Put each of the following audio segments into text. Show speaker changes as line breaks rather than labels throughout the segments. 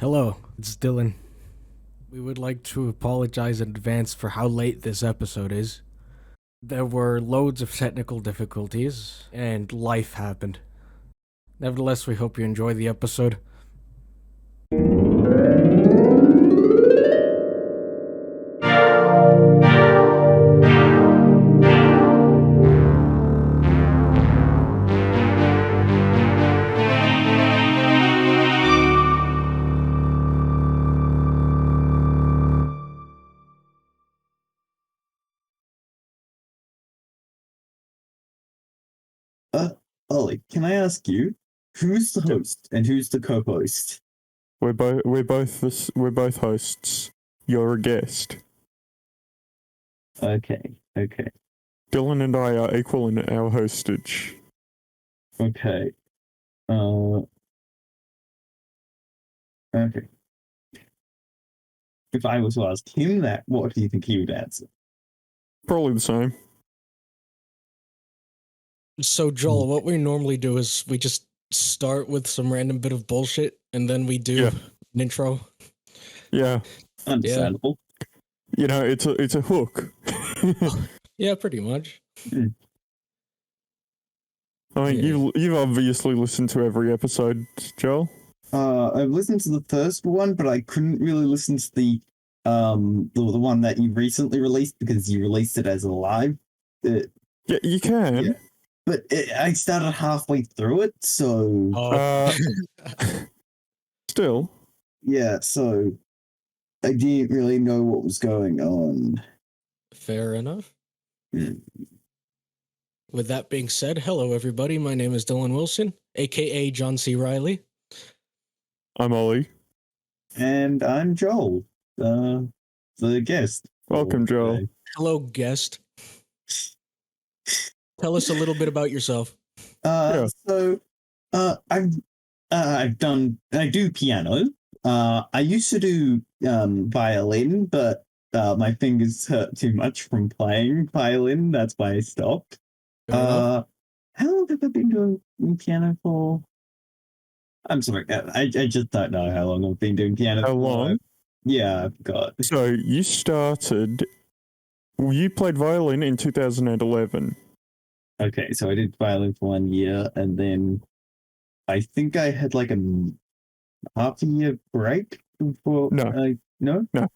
Hello, it's Dylan. We would like to apologize in advance for how late this episode is. There were loads of technical difficulties, and life happened. Nevertheless, we hope you enjoy the episode.
Uh, Ollie, can I ask you, who's the host and who's the co-host?
We're both hosts. You're a guest.
Okay.
Dylan and I are equal in our hostage.
Okay. Okay. If I was to ask him that, what do you think he would answer?
Probably the same.
So, Joel, what we normally do is we just start with some random bit of bullshit, and then we do an intro.
Yeah.
Understandable.
You know, it's a hook.
Yeah, pretty much.
I mean, you've obviously listened to every episode, Joel.
I've listened to the first one, but I couldn't really listen to the one that you recently released because you released it as a live.
Yeah, you can.
Yeah. But I started halfway through it, so
Still.
yeah, so I didn't really know what was going on.
Fair enough.
Mm.
With that being said, hello everybody. My name is Dylan Wilson, aka John C. Riley.
I'm Ollie.
And I'm Joel, the guest.
Welcome, Joel.
Hello, guest. Tell us a little bit about yourself.
So, I do piano. I used to do violin, but my fingers hurt too much from playing violin. That's why I stopped. How long have I been doing piano for? I'm sorry, I just don't know how long I've been doing piano.
How long?
Yeah, I forgot.
So you played violin in 2011.
Okay, so I did violin for 1 year, and then I think I had like a half a year break before.
No,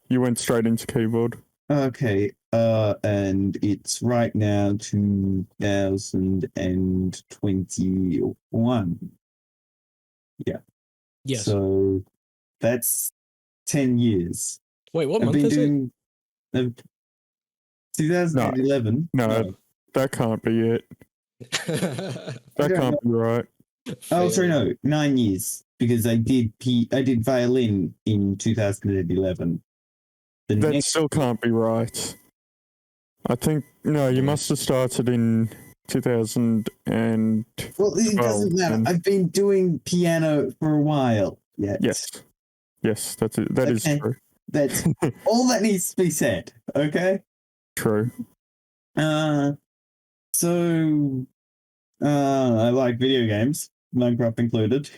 you went straight into keyboard.
Okay, and it's right now 2021. Yeah.
Yes.
So that's 10 years.
Wait, what month is it?
2011.
No, that can't be it. That can't be right.
Oh, sorry, no, 9 years because I did violin in 2011.
That still can't be right. I think you must have started in 2000 and.
Well, it doesn't matter. I've been doing piano for a while.
Yes, that's it. That is true.
That's all that needs to be said. Okay.
True.
So, I like video games, Minecraft included.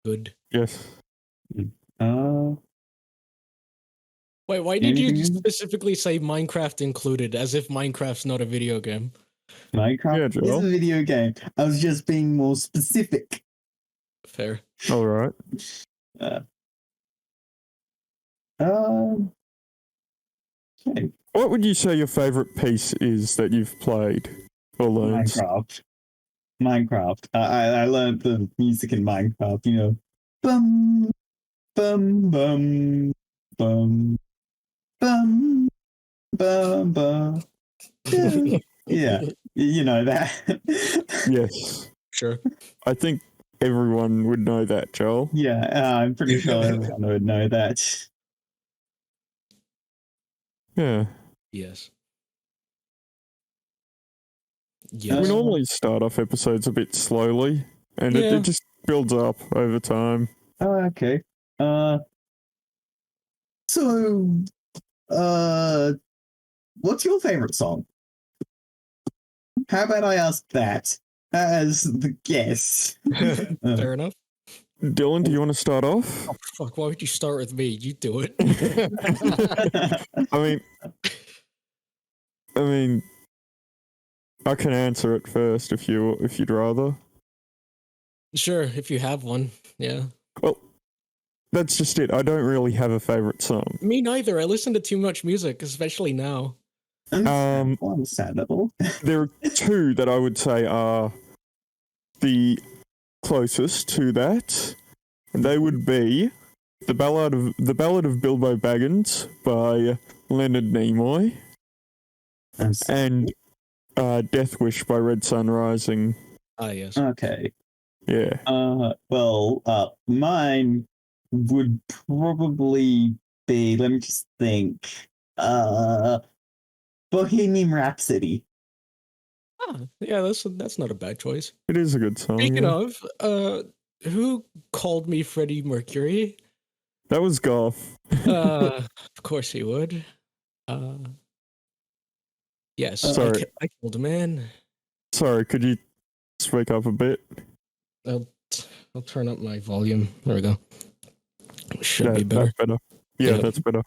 Good.
Yes.
Wait, why did you specifically say Minecraft included, as if Minecraft's not a video game?
Minecraft is a video game. I was just being more specific.
Fair.
All right.
Okay.
What would you say your favorite piece is that you've played or learned?
Minecraft. I learned the music in Minecraft. You know, bum bum bum bum bum bum bum. Yeah, you know that.
Yes.
Sure.
I think everyone would know that, Joel.
Yeah, I'm pretty sure everyone would know that.
Yeah.
Yes.
We normally start off episodes a bit slowly, and it just builds up over time.
Oh, okay. So, what's your favorite song? How about I ask that as the guest?
Fair enough.
Dylan, do you want to start off?
Oh, fuck, why would you start with me? You do it.
I mean, I can answer it first if you'd rather.
Sure, if you have one. Yeah.
Well, that's just it. I don't really have a favorite song.
Me neither. I listen to too much music, especially now.
Understandable.
There are two that I would say are the closest to that. And they would be the Ballad of Bilbo Baggins by Leonard Nimoy and Death Wish by Red Sun Rising.
Ah, yes.
Okay.
Yeah.
Mine would probably be, let me just think, Bohemian Rhapsody.
Ah, yeah, that's not a bad choice.
It is a good song.
Speaking
yeah.
of, who called me Freddie Mercury?
That was Goth.
Of course he would. Yes,
Sorry.
I killed a man.
Sorry, could you speak up a bit?
I'll turn up my volume. There we go. Should be better.
That's better. Yeah,
Yeah.
that's better.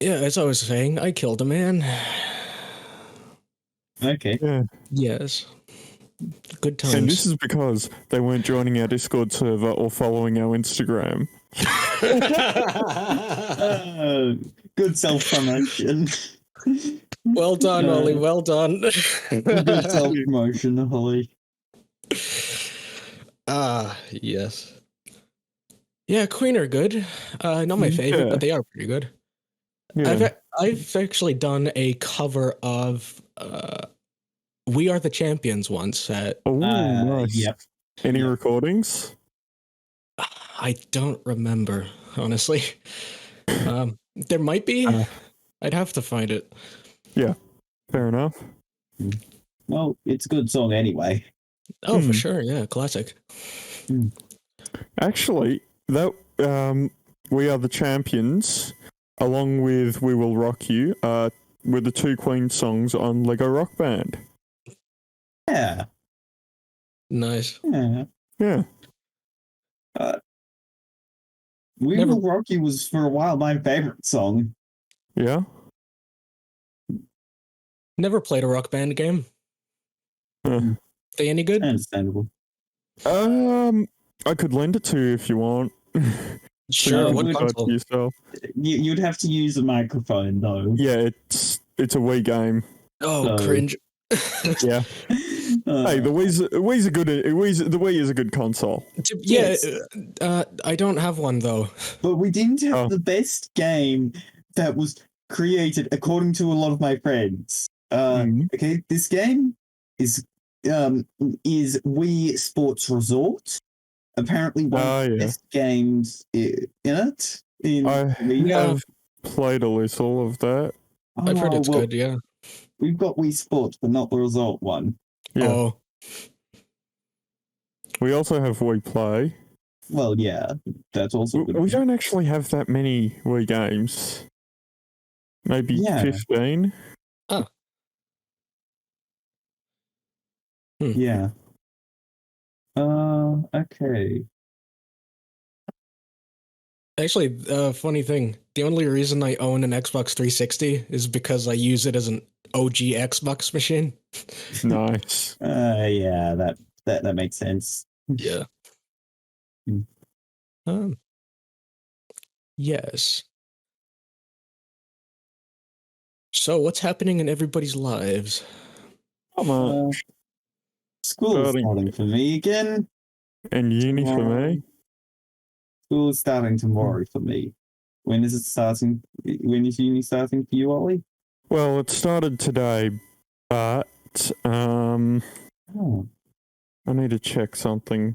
Yeah, as I was saying, I killed a man.
Okay.
Yeah.
Yes. Good times.
And this is because they weren't joining our Discord server or following our Instagram.
Good self-promotion.
Well done, Ollie. Well done.
Good self-promotion, Holly.
Yes. Yeah, Queen are good. Not my favorite,
Yeah.
but they are pretty good.
Yeah.
I've actually done a cover of We Are the Champions once at
Oh, nice.
Yep.
Any
Yep.
recordings?
I don't remember, honestly. There might be. I'd have to find it.
Fair enough.
Well, it's a good song anyway.
Oh, for sure. Yeah, classic.
Actually, that We Are the Champions, along with We Will Rock You, were the two Queen songs on Lego Rock Band.
Yeah.
Nice.
Yeah.
Yeah.
We
Never-
Will Rock You was for a while my favorite song.
Yeah.
Never played a Rock Band game.
Huh.
They any good?
Understandable.
I could lend it to you if you want.
Sure.
No,
What
we-
Decide for
console?
yourself.
You'd have to use a microphone though.
Yeah, it's a Wii game.
Oh,
So-
cringe.
Yeah. Hey, the Wii's a good. The Wii is a good console.
Yeah,
Yes.
I don't have one though.
But we didn't have
Oh.
the best game that was created according to a lot of my friends. Okay, this game is Wii Sports Resort. Apparently one of the
yeah.
best games in it.
I
Wii.
Yeah.
have played a little of that.
I've heard it's
well,
good. Yeah.
We've got Wii Sports, but not the Resort one.
Yeah.
Oh,
We also have Wii Play.
Well, yeah, that's also good.
We don't actually have that many Wii games. Maybe
Yeah.
15.
Yeah. Okay.
actually, funny thing. The only reason I own an Xbox 360 is because I use it as an OG Xbox machine.
Nice.
Yeah, that makes sense.
Yeah.
Hmm.
Yes. So, what's happening in everybody's lives?
Come on.
School is
Starting-
starting for me again.
And uni for me.
School is starting tomorrow for me. When is it starting? When is uni starting for you, Ollie?
Well, it started today, but
Oh,
I need to check something.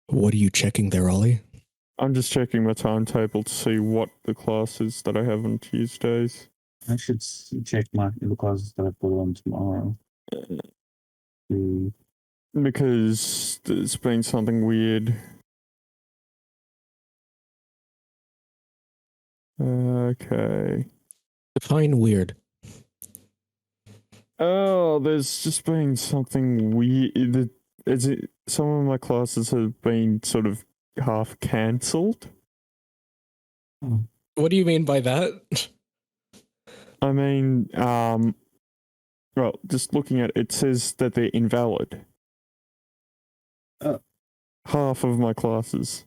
What are you checking there, Ollie?
I'm just checking my timetable to see what the classes that I have on Tuesdays.
I should check the classes that I put on tomorrow.
Because there's been something weird. Okay.
Define weird.
Oh, there's just been something weird. Some of my classes have been sort of half cancelled.
What do you mean by that?
I mean, well, just looking at it, it says that they're invalid. Half of my classes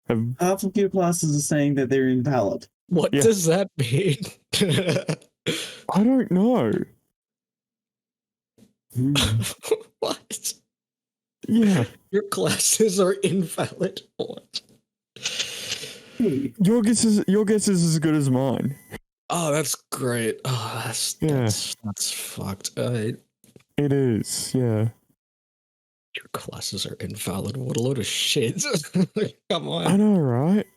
have.
Half of your classes are saying that they're invalid.
What
Yeah.
does that mean?
I don't know.
What?
Yeah.
Your classes are invalid. What?
Your guess is as good as mine.
Oh, that's great. Oh, that's fucked.
It is, yeah.
Your classes are invalid. What a load of shit. Come
I
on.
know, right?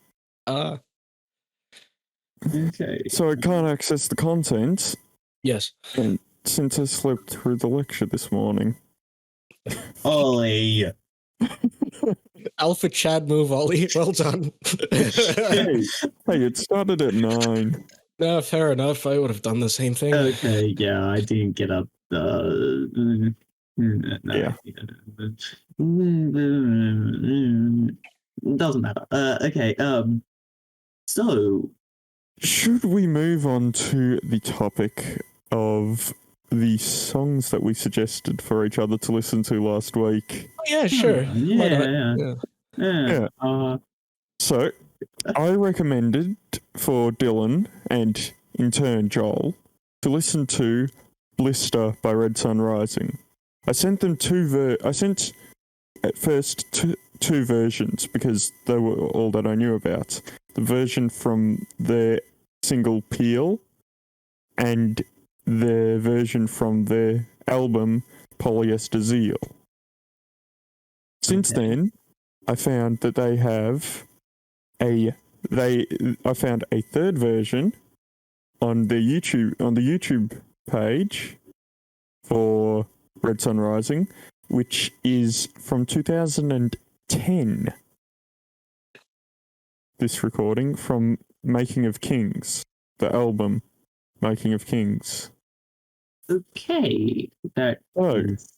Okay.
So I can't access the content
Yes.
since I slept through the lecture this morning.
Ollie.
Alpha Chad move, Ollie. Well done.
Hey, it started at 9.
No, fair enough. I would have done the same thing.
Okay, yeah, I didn't get up. No,
Yeah.
Doesn't matter. Okay. So
Should we move on to the topic of the songs that we suggested for each other to listen to last week?
Oh, yeah, sure. Why not?
Yeah.
So, I recommended for Dylan and in turn Joel to listen to Blister by Red Sun Rising. I sent them I sent at first two versions because they were all that I knew about. The version from their single Peel and the version from their album Polyester Zeal. Since then, I found that they have I found a third version on the YouTube page for Red Sun Rising, which is from 2010. This recording from Making of Kings, the album Making of Kings.
Okay, that is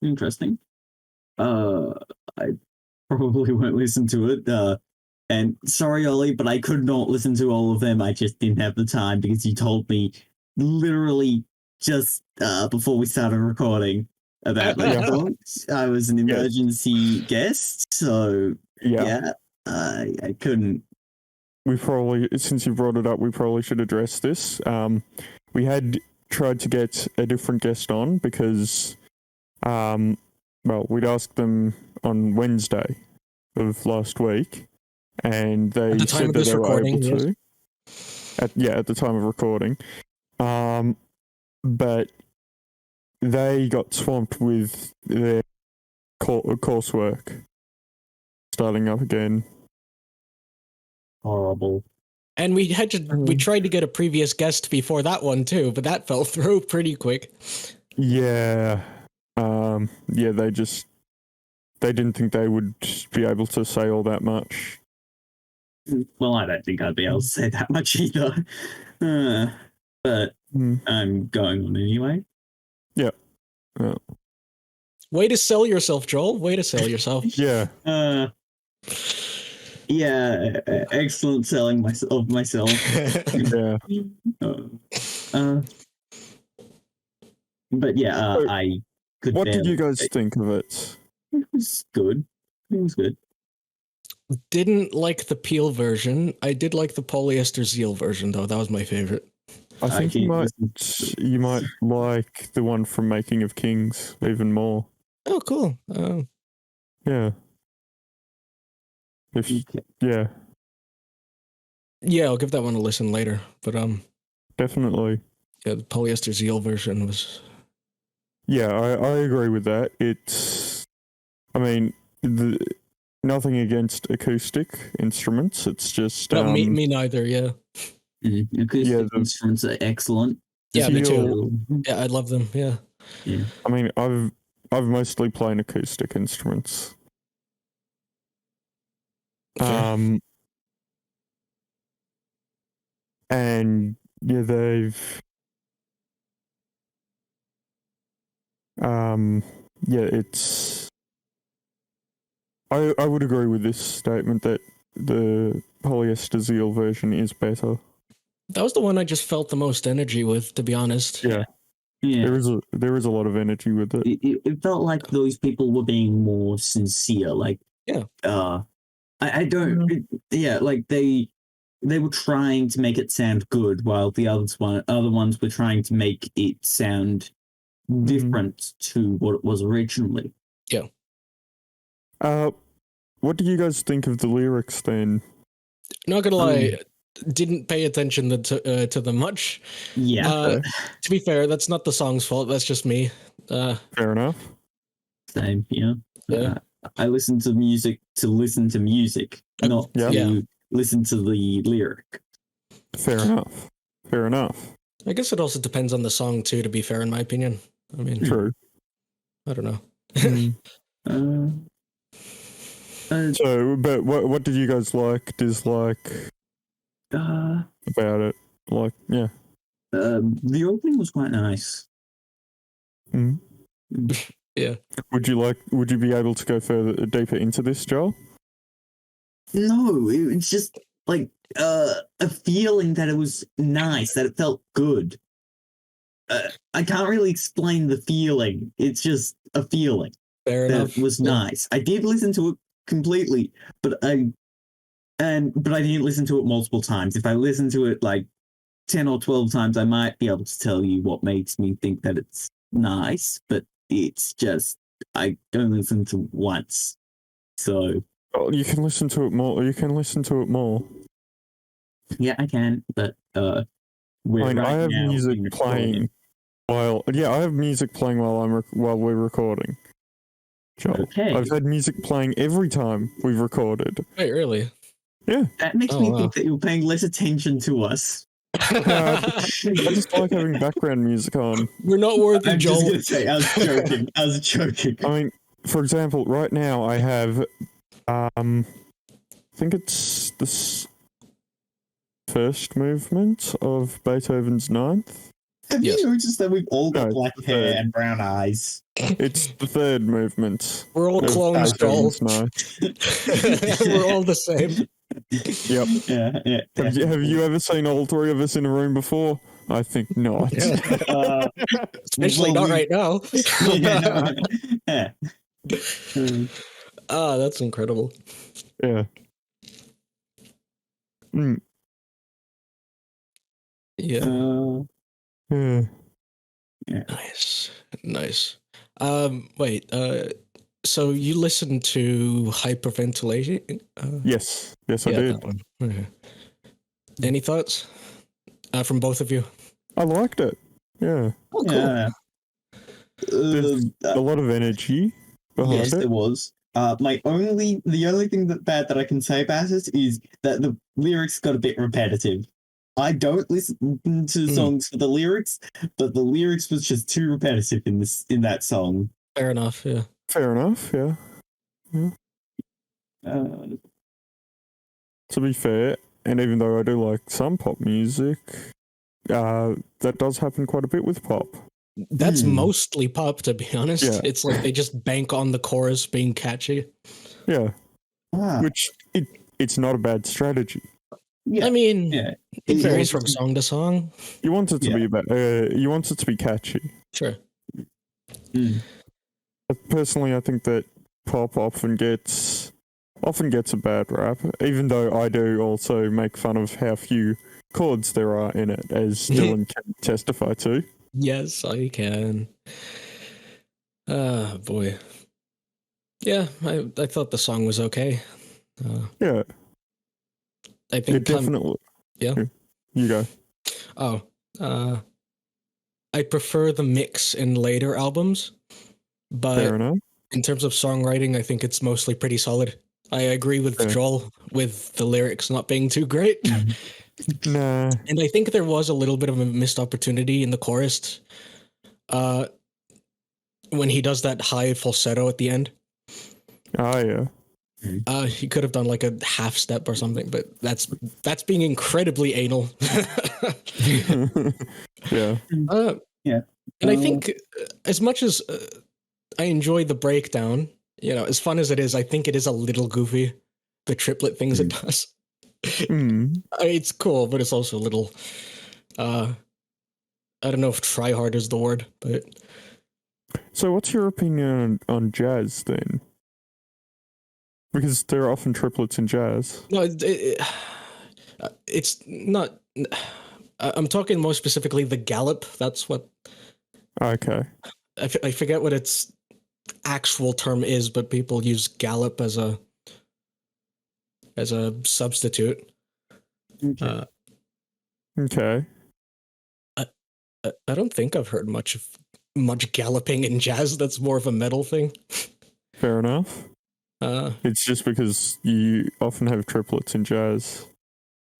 interesting. I probably won't listen to it. And sorry, Ollie, but I could not listen to all of them. I just didn't have the time because you told me literally just before we started recording about my songs. I was an emergency guest, so yeah, I couldn't.
We probably, since you brought it up, we probably should address this. We had tried to get a different guest on because, well, we'd asked them on Wednesday of last week, and they said that they were able to. At the time of recording. But they got swamped with their coursework starting up again.
Horrible.
And we tried to get a previous guest before that one too, but that fell through pretty quick.
Yeah. They didn't think they would be able to say all that much.
Well, I don't think I'd be able to say that much either. But I'm going on anyway.
Yeah.
Way to sell yourself, Joel. Way to sell yourself.
Yeah.
Yeah, excellent selling of myself.
Yeah.
But yeah,
So,
I could.
What did you guys think of it?
It was good. It was good.
Didn't like the Peel version. I did like the Polyester Zeal version, though. That was my favorite.
I think you might like the one from Making of Kings even more.
Oh, cool.
Yeah. Yeah.
Yeah, I'll give that one a listen later. But
definitely.
Yeah, the Polyester Zeal version was.
Yeah, I agree with that. It's, I mean, nothing against acoustic instruments. It's just
no, me neither. Yeah.
Acoustic instruments are excellent.
Yeah, me too. Yeah, I love them. Yeah.
Yeah.
I mean, I've mostly played acoustic instruments.
Okay.
and yeah, they've yeah, it's I would agree with this statement that the polyester zeal version is better.
That was the one I just felt the most energy with, to be honest.
Yeah.
Yeah.
There is a lot of energy with it.
It felt like those people were being more sincere. Like,
Yeah.
I don't. Yeah, like they were trying to make it sound good, while the other ones were trying to make it sound different to what it was originally.
What do you guys think of the lyrics then?
Not gonna lie, didn't pay attention to them much.
Yeah.
To be fair, that's not the song's fault. That's just me.
Fair enough.
Same.
Yeah.
I listen to music to listen to music, not
Yeah.
to listen to the lyric.
Fair enough. Fair enough.
I guess it also depends on the song too. To be fair, in my opinion, I mean,
True.
I don't know.
So, but what did you guys dislike about it? Like, yeah.
The opening was quite nice.
Mm.
Yeah.
Would you be able to go deeper into this, Joel?
No, it's just like a feeling that it was nice, that it felt good. I can't really explain the feeling. It's just a feeling
Fair
that
enough.
was nice. I did listen to it completely, but I didn't listen to it multiple times. If I listened to it like 10 or 12 times, I might be able to tell you what makes me think that it's nice, but it's just I don't listen to it once. So
You can listen to it more.
yeah, I can, but
I have music playing while we're recording. Joel.
Okay.
I've had music playing every time we've recorded.
Wait, really?
Yeah.
That makes me think that you're paying less attention to us.
I just like having background music on.
We're not worthy,
I'm
Joel.
just gonna say, I was joking.
I mean, for example, right now I have, I think it's the first movement of Beethoven's Ninth.
Have
Yes.
you noticed that we've all got
No,
black
the
hair
third.
and brown eyes?
It's the third movement.
We're all
of
clones, Joel.
Beethoven's Ninth.
We're all the same.
Yep.
Yeah.
Have you ever seen all three of us in a room before? I think not.
Especially not right now.
Yeah.
That's incredible.
Yeah. Mm.
Yeah.
Yeah.
Nice. Wait. So you listened to Hyperventilation?
Yes, I
yeah,
did.
that one. Okay. Any thoughts from both of you?
I liked it. Yeah.
Oh, cool.
Yeah.
There's a lot of energy behind
Yes,
it.
there was. The only thing bad that I can say about it is that the lyrics got a bit repetitive. I don't listen to songs for the lyrics, but the lyrics was just too repetitive in that song.
Fair enough. Yeah.
Fair enough, yeah. To be fair, and even though I do like some pop music, that does happen quite a bit with pop.
That's mostly pop, to be honest.
Yeah.
It's like they just bank on the chorus being catchy.
Yeah. Which it's not a bad strategy.
Yeah.
I mean,
Yeah.
it varies from song to song.
You want it to you want it to be catchy.
Sure.
Personally, I think that pop often gets a bad rap, even though I do also make fun of how few chords there are in it, as Dylan can testify to.
Yes, I can. Ah, boy. Yeah, I thought the song was okay.
Yeah,
I think
it definitely.
Yeah.
You go.
Oh, I prefer the mix in later albums, but
Fair enough.
in terms of songwriting, I think it's mostly pretty solid. I agree with
Yeah.
Joel with the lyrics not being too great.
Nah.
And I think there was a little bit of a missed opportunity in the chorus. When he does that high falsetto at the end.
Oh yeah.
He could have done like a half step or something, but that's being incredibly anal.
Yeah.
Yeah.
And I think as much as I enjoy the breakdown, as fun as it is, I think it is a little goofy. The triplet things it does.
Mm.
It's cool, but it's also a little. I don't know if try hard is the word, but
So, what's your opinion on jazz then? Because there are often triplets in jazz.
no, it's not. I'm talking more specifically the gallop. That's what
Okay.
I forget what its actual term is, but people use gallop as a substitute.
Okay.
Okay.
I don't think I've heard much galloping in jazz. That's more of a metal thing.
Fair enough. It's just because you often have triplets in jazz.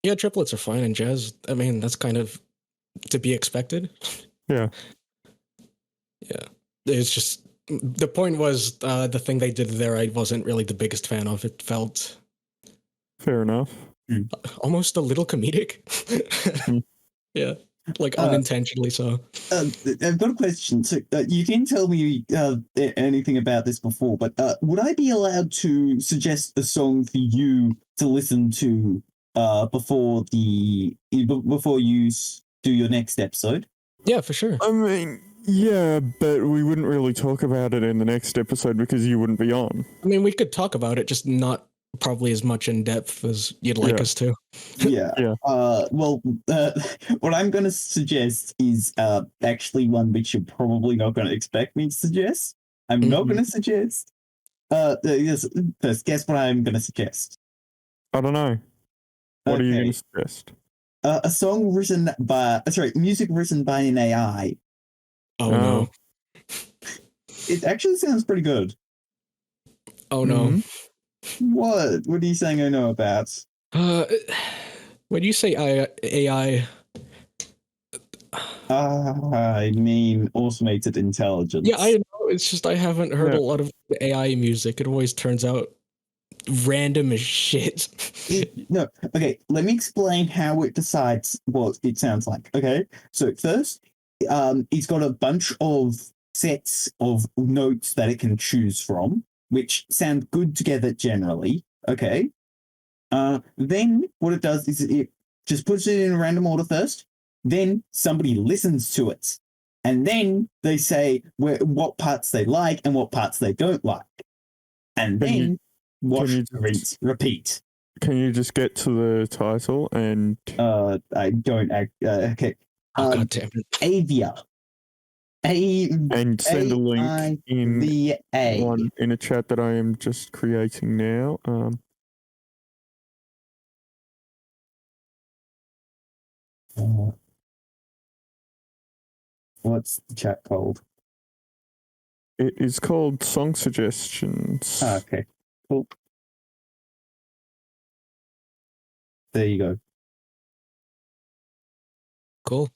Yeah, triplets are fine in jazz. I mean, that's kind of to be expected.
Yeah.
Yeah. It's just the point was the thing they did there I wasn't really the biggest fan of. It felt
Fair enough.
almost a little comedic. Yeah. Like unintentionally so.
I've got a question. So you didn't tell me anything about this before, but would I be allowed to suggest a song for you to listen to before you do your next episode?
Yeah, for sure.
I mean, yeah, but we wouldn't really talk about it in the next episode because you wouldn't be on.
I mean, we could talk about it, just not probably as much in depth as you'd like us to.
Yeah.
Yeah.
Well, what I'm going to suggest is actually one which you're probably not going to expect me to suggest. I'm not going to suggest. Yes, first, guess what I'm going to suggest.
I don't know. What are you going to suggest?
A song written by, music written by an AI.
Oh no.
It actually sounds pretty good.
Oh no.
What? What are you saying I know about?
When you say AI,
I mean automated intelligence.
yeah, I know. It's just I haven't heard a lot of AI music. It always turns out random as shit.
No, okay. Let me explain how it decides what it sounds like. Okay, so first, it's got a bunch of sets of notes that it can choose from, which sound good together generally. Okay. Then what it does is it just puts it in a random order first. Then somebody listens to it, and then they say what parts they like and what parts they don't like, and then repeat.
Can you just get to the title and?
I don't act. Okay.
God damn it.
Avia.
And send a link in a chat that I am just creating now.
What's the chat called?
It is called Song Suggestions.
Okay, cool. There you go.
Cool.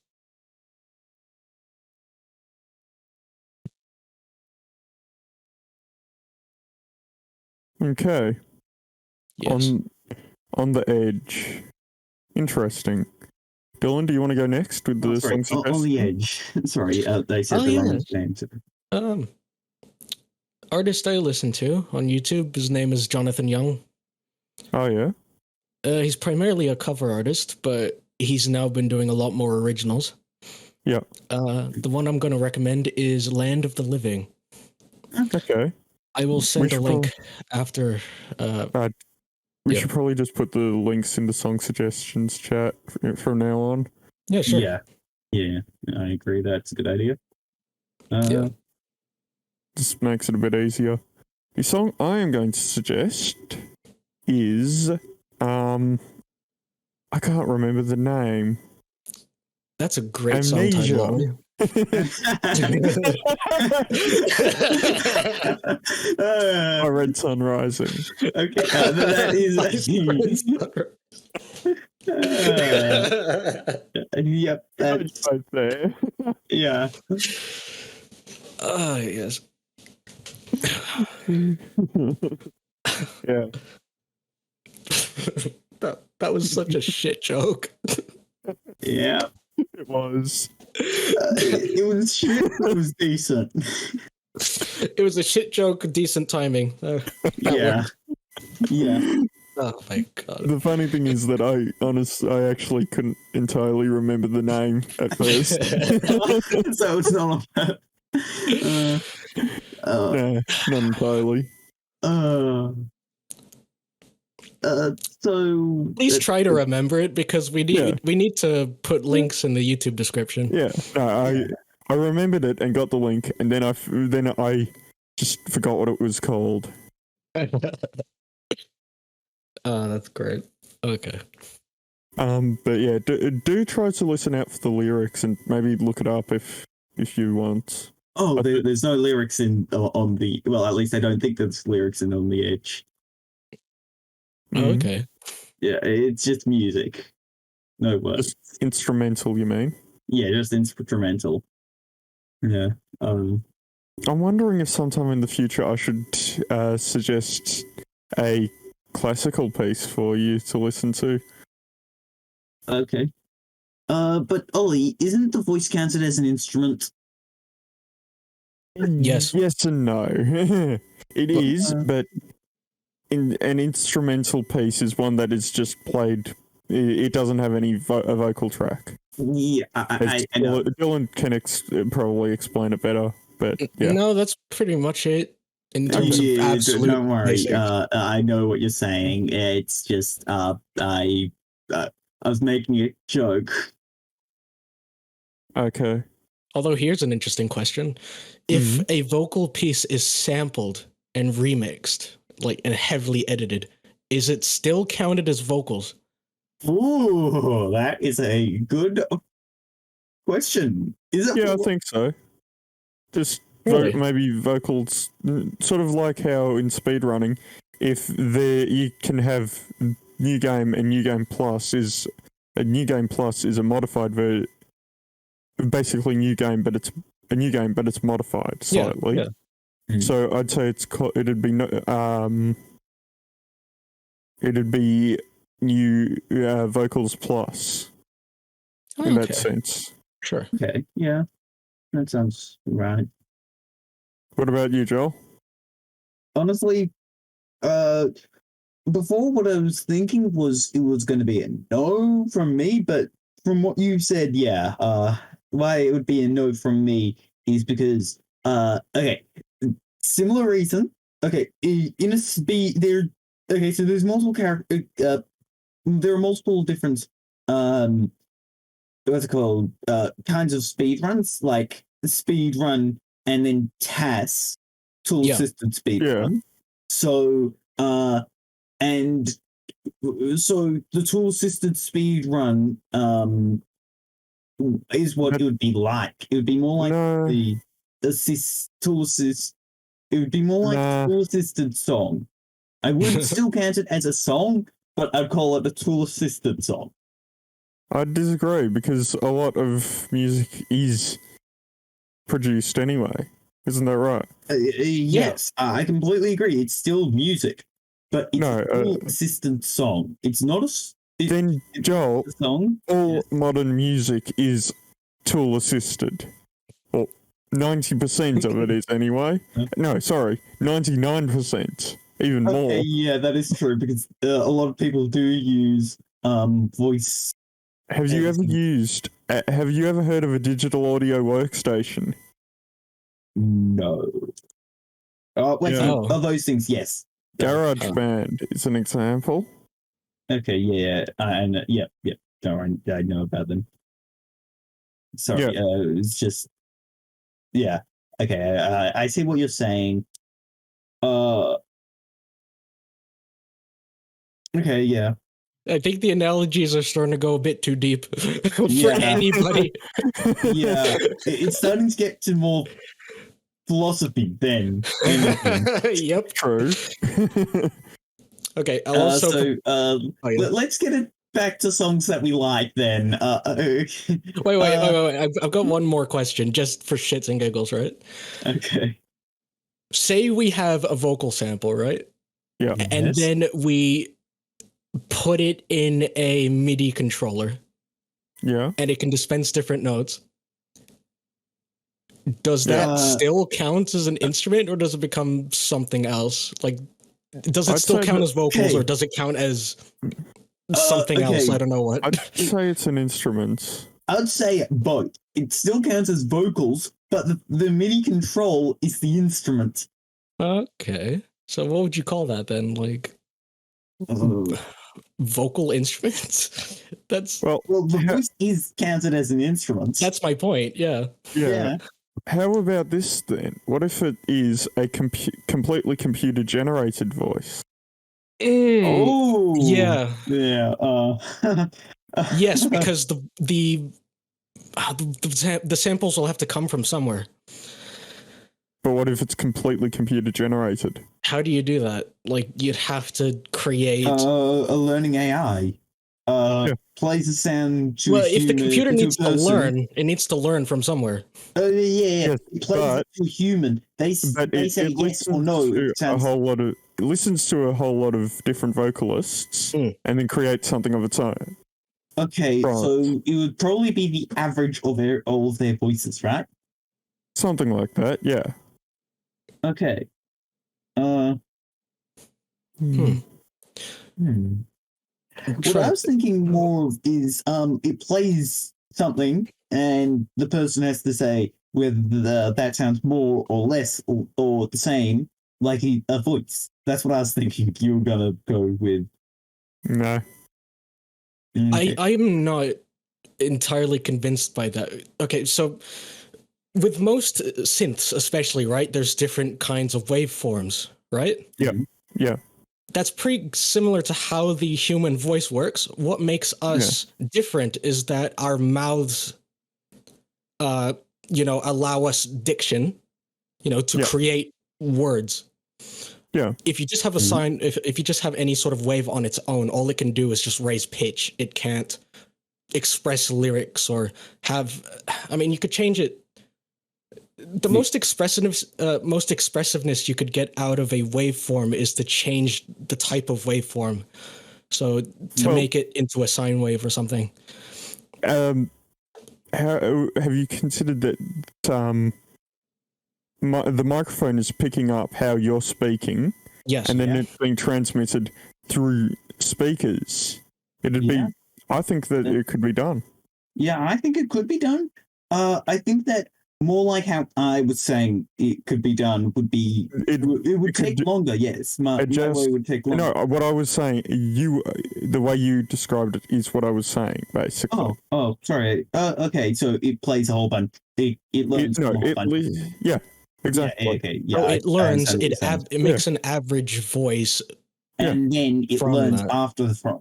Okay.
Yes.
On the edge. Interesting. Dylan, do you want to go next with the song suggestion?
On the edge. Sorry, they said the wrong name.
Artist I listen to on YouTube, his name is Jonathan Young.
Oh, yeah?
He's primarily a cover artist, but he's now been doing a lot more originals.
Yeah.
The one I'm going to recommend is Land of the Living.
Okay.
I will send a link after.
We should probably just put the links in the song suggestions chat from now on.
Yeah, sure.
Yeah, I agree. That's a good idea.
Just makes it a bit easier. The song I am going to suggest is I can't remember the name.
That's a great song title.
I read Sun Rising.
Okay, that is yep, that's
right there.
Yeah.
Yes.
Yeah.
That was such a shit joke.
Yeah.
It was.
It was shit, but it was decent.
It was a shit joke, decent timing. That
Yeah.
worked.
Yeah.
Oh my god.
The funny thing is that I actually couldn't entirely remember the name at first.
So it's not a
No, not entirely.
So
Please try to remember it because we need to put links in the YouTube description.
Yeah, no, I remembered it and got the link, and then I just forgot what it was called.
Oh, that's great. Okay.
But yeah, do try to listen out for the lyrics and maybe look it up if you want.
Oh, there's no lyrics on the. Well, at least I don't think there's lyrics in On the Edge.
Oh, okay.
Yeah, it's just music, no words.
Just instrumental, you mean?
Yeah, just instrumental. Yeah.
I'm wondering if sometime in the future I should suggest a classical piece for you to listen to.
Okay. But Ollie, isn't the voice counted as an instrument?
Yes.
Yes and no. It is, but in an instrumental piece is one that is just played. It doesn't have any a vocal track.
Yeah, I know.
Dylan can probably explain it better, but yeah.
No, that's pretty much it. In terms of absolute.
Don't worry.
basic.
I know what you're saying. It's just I was making a joke.
Okay.
Although here's an interesting question: if a vocal piece is sampled and remixed, like and heavily edited, is it still counted as vocals?
Ooh, that is a good question. Is it?
Yeah, I think so. Just
Really?
maybe vocals, sort of like how in speedrunning, if you can have New Game and New Game Plus is a New Game Plus is a modified version, basically New Game, but it's a New Game, but it's modified slightly.
Yeah.
So I'd say it'd be New Vocals Plus in that sense.
Sure.
Okay, yeah, that sounds right.
What about you, Joel?
Honestly, before what I was thinking was it was going to be a no from me, but from what you said, yeah, why it would be a no from me is because, okay, similar reason. Okay, in a speed there. Okay, so there's multiple there are multiple different what's it called kinds of speed runs, like speed run and then TAS, tool assisted speed run. So and so the tool assisted speed run is what it would be like. It would be more like the tool assist. It would be more like a tool assisted song. I wouldn't still count it as a song, but I'd call it a tool assisted song.
I disagree because a lot of music is produced anyway. Isn't that right?
Yes, I completely agree. It's still music, but it's a tool assisted song. It's not a.
Then, Joel,
a song.
All modern music is tool assisted. Well, 90% of it is anyway. No, sorry, 99%. Even more.
Yeah, that is true because a lot of people do use voice.
Have you ever heard of a digital audio workstation?
No. Those things, yes.
GarageBand is an example.
Okay, yeah, and yep. Don't worry, I know about them. Sorry, it's just, yeah. Okay, I see what you're saying. Okay, yeah.
I think the analogies are starting to go a bit too deep for anybody.
Yeah, it's starting to get to more philosophy than anything.
Yep,
true.
Okay, I'll also.
Let's get it back to songs that we like then.
Wait. I've got one more question just for shits and giggles, right?
Okay.
Say we have a vocal sample, right?
Yeah.
and
Yes.
then we put it in a MIDI controller,
Yeah.
and it can dispense different notes. Does that still count as an instrument, or does it become something else? Like, does it
I'd
still
say
count
that-
as vocals, or
Okay.
does it count as something else?
okay.
I don't know what.
I'd say it's an instrument.
I'd say both. It still counts as vocals, but the MIDI control is the instrument.
Okay. So what would you call that then? Like vocal instruments? That's
Well,
Well, the
Yeah.
voice is counted as an instrument.
that's my point. Yeah.
yeah. How about this then? What if it is a completely computer generated voice?
Oh.
Yeah.
Yeah.
Yes, because the samples will have to come from somewhere.
But what if it's completely computer generated?
How do you do that? Like, you'd have to create.
A learning AI
Yeah.
plays a sound to
Well,
a
if the
human,
computer
to a
needs to
person.
learn, it needs to learn from somewhere.
Yeah.
Yes,
It plays
but-
it to a human. They
But
say
it
yes or
listens
no.
to
It sounds
it listens to a whole lot of different vocalists
Mm.
and then creates something of its own.
okay.
Right.
So it would probably be the average of all of their voices, right?
Something like that, yeah.
Okay.
Hmm.
What I was thinking more of is it plays something and the person has to say whether that sounds more or less or the same, like a voice. That's what I was thinking you were gonna go with.
No.
Okay.
I'm not entirely convinced by that. Okay, so with most synths, especially, right, there's different kinds of waveforms, right?
Yeah.
That's pretty similar to how the human voice works. What makes us different is that our mouths, allow us diction, to create words.
Yeah.
If you just have a sign, if you just have any sort of wave on its own, all it can do is just raise pitch. It can't express lyrics or you could change it. The most expressiveness you could get out of a waveform is to change the type of waveform. So to make it into a sine wave or something.
How have you considered that the microphone is picking up how you're speaking,
Yes.
and then it's being transmitted through speakers? I think that it could be done.
Yeah, I think it could be done. I think that more like how I was saying it could be done would be it would take longer. Yes, my way would take longer.
No, what I was saying, the way you described it is what I was saying, basically.
Oh, sorry. Okay, so it plays a whole bunch. It learns a whole bunch.
Yeah, exactly.
Yeah, okay. Yeah,
So it learns.
understand what you're saying.
It makes an average voice.
And then it
From
learns
that.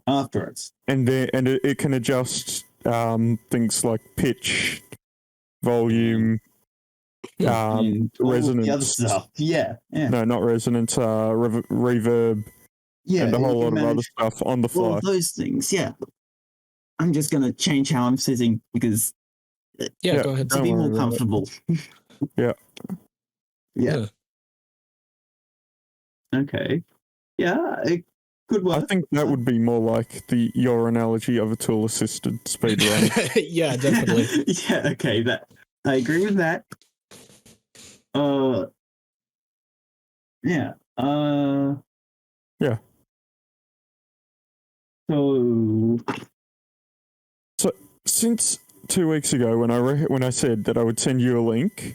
afterwards.
And it can adjust things like pitch, volume,
And all
resonance.
the other stuff. Yeah.
No, not resonance. Reverb,
Yeah.
and a whole
you
lot of other
manage
stuff on the
all
fly.
of those things. Yeah. I'm just gonna change how I'm sitting because
Yeah, go ahead.
to be
Don't
more
worry about it.
comfortable.
Yeah.
Yeah. Okay. Yeah, it could
I
work.
think that would be more like your analogy of a tool-assisted speedrun.
Yeah, definitely.
Yeah. Okay. That I agree with that. Yeah.
Yeah.
So
Since 2 weeks ago, when I said that I would send you a link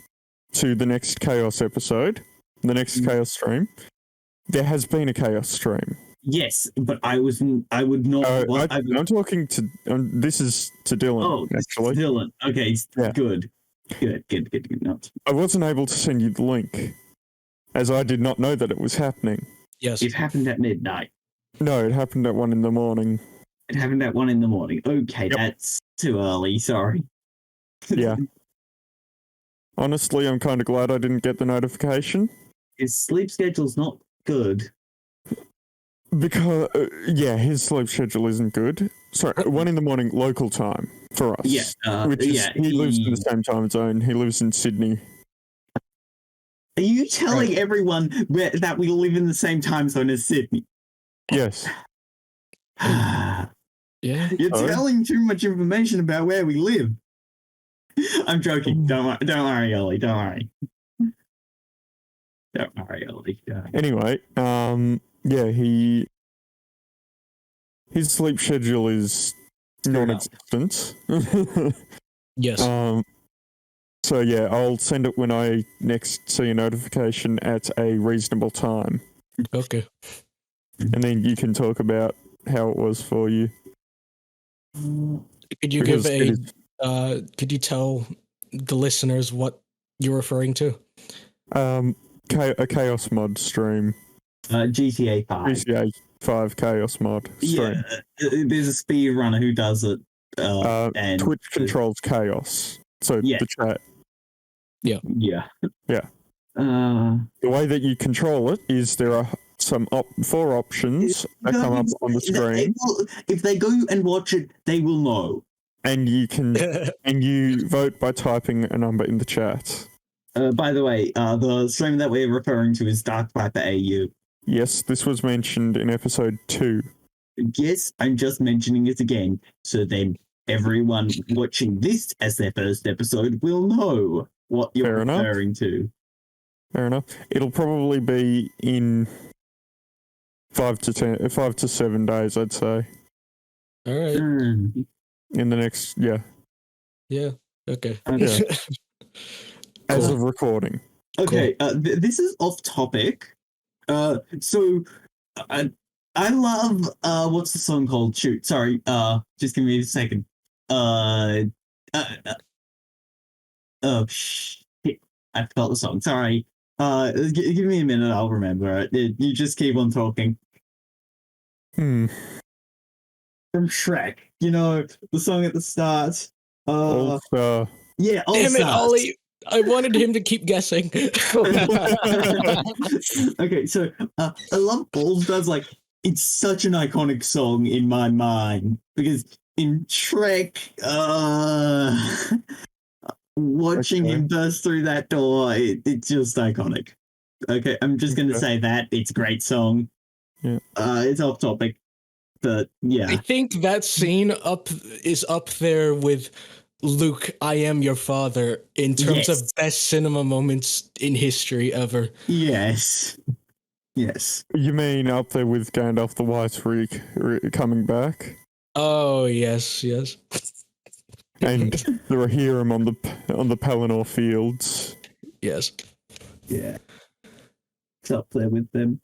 to the next Chaos episode, the next Chaos stream, there has been a Chaos stream.
yes, but I would not.
I'm talking to. This is to Dylan.
Oh,
actually,
Dylan. Okay.
Yeah.
Good. No.
I wasn't able to send you the link, as I did not know that it was happening.
Yes.
It happened at midnight.
No, it happened at 1 a.m.
It happened at 1 a.m. Okay,
Yep.
that's too early. Sorry.
Yeah. Honestly, I'm kind of glad I didn't get the notification.
His sleep schedule's not good.
Because, his sleep schedule isn't good. Sorry, 1 a.m. local time for us.
Yeah.
He lives in the same time zone. He lives in Sydney.
Are you telling everyone that we live in the same time zone as Sydney?
Yes.
Yeah.
You're
Oh.
telling too much information about where we live. I'm joking. Don't worry, Ollie. Don't worry. Don't worry, Ollie.
Anyway, yeah, his sleep schedule is non-existent.
Yes.
So yeah, I'll send it when I next see a notification at a reasonable time,
Okay.
and then you can talk about how it was for you.
Could you
Because
give
it is-
could you tell the listeners what you're referring to?
a Chaos mod stream,
GTA 5.
GTA 5 Chaos mod stream.
Yeah, there's a speedrunner who does it. And
Twitch controls Chaos, so
Yeah.
the chat.
Yeah.
Yeah.
Uh,
The way that you control it is there are some 4 options that come up on the screen,
if they go and watch it, they will know.
and you can and you vote by typing a number in the chat.
By the way, the stream that we're referring to is Dark Viper AU.
Yes, this was mentioned in episode 2.
Yes, I'm just mentioning it again, so then everyone watching this as their first episode will know what you're
Fair enough.
referring to.
Fair enough. It'll probably be in 5 to 7 days, I'd say.
All right.
In the next, yeah,
Yeah. Okay.
Yeah. as of recording.
Okay, this is off topic. So I love what's the song called? Shoot, sorry. Just give me a second. Oh shit! I forgot the song. Sorry. Give me a minute. I'll remember it. You just keep on talking.
Hmm.
From Shrek, you know the song at the start.
Also,
Yeah. All
Damn it,
Stars.
Ollie! I wanted him to keep guessing.
Okay, so I love All Stars. Like, it's such an iconic song in my mind because in Shrek, watching him burst through that door, it's just iconic. Okay, I'm just gonna
Okay.
say that it's a great song.
Yeah.
It's off topic, but yeah.
I think that scene is up there with Luke, I am your father in terms
Yes.
of best cinema moments in history ever.
Yes. Yes.
you mean up there with Gandalf the White coming back,
Oh yes, yes.
and the Rohirrim on the Pelennor fields?
Yes.
Yeah. It's up there with them.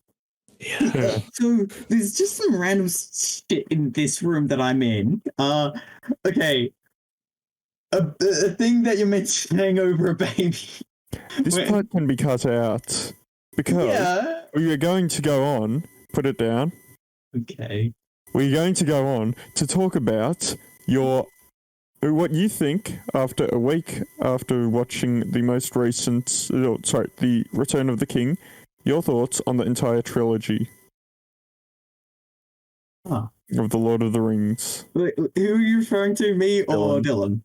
Yeah.
Yeah.
So there's just some random shit in this room that I'm in. Okay. A thing that you're mentioning over a baby.
This
Wait.
part can be cut out because
Yeah.
we are going to go on. Put it down.
Okay.
We're going to go on to talk about what you think after a week after watching the most recent, The Return of the King. Your thoughts on the entire trilogy
Huh.
of the Lord of the Rings.
Wait, who are you referring to, me or Dylan?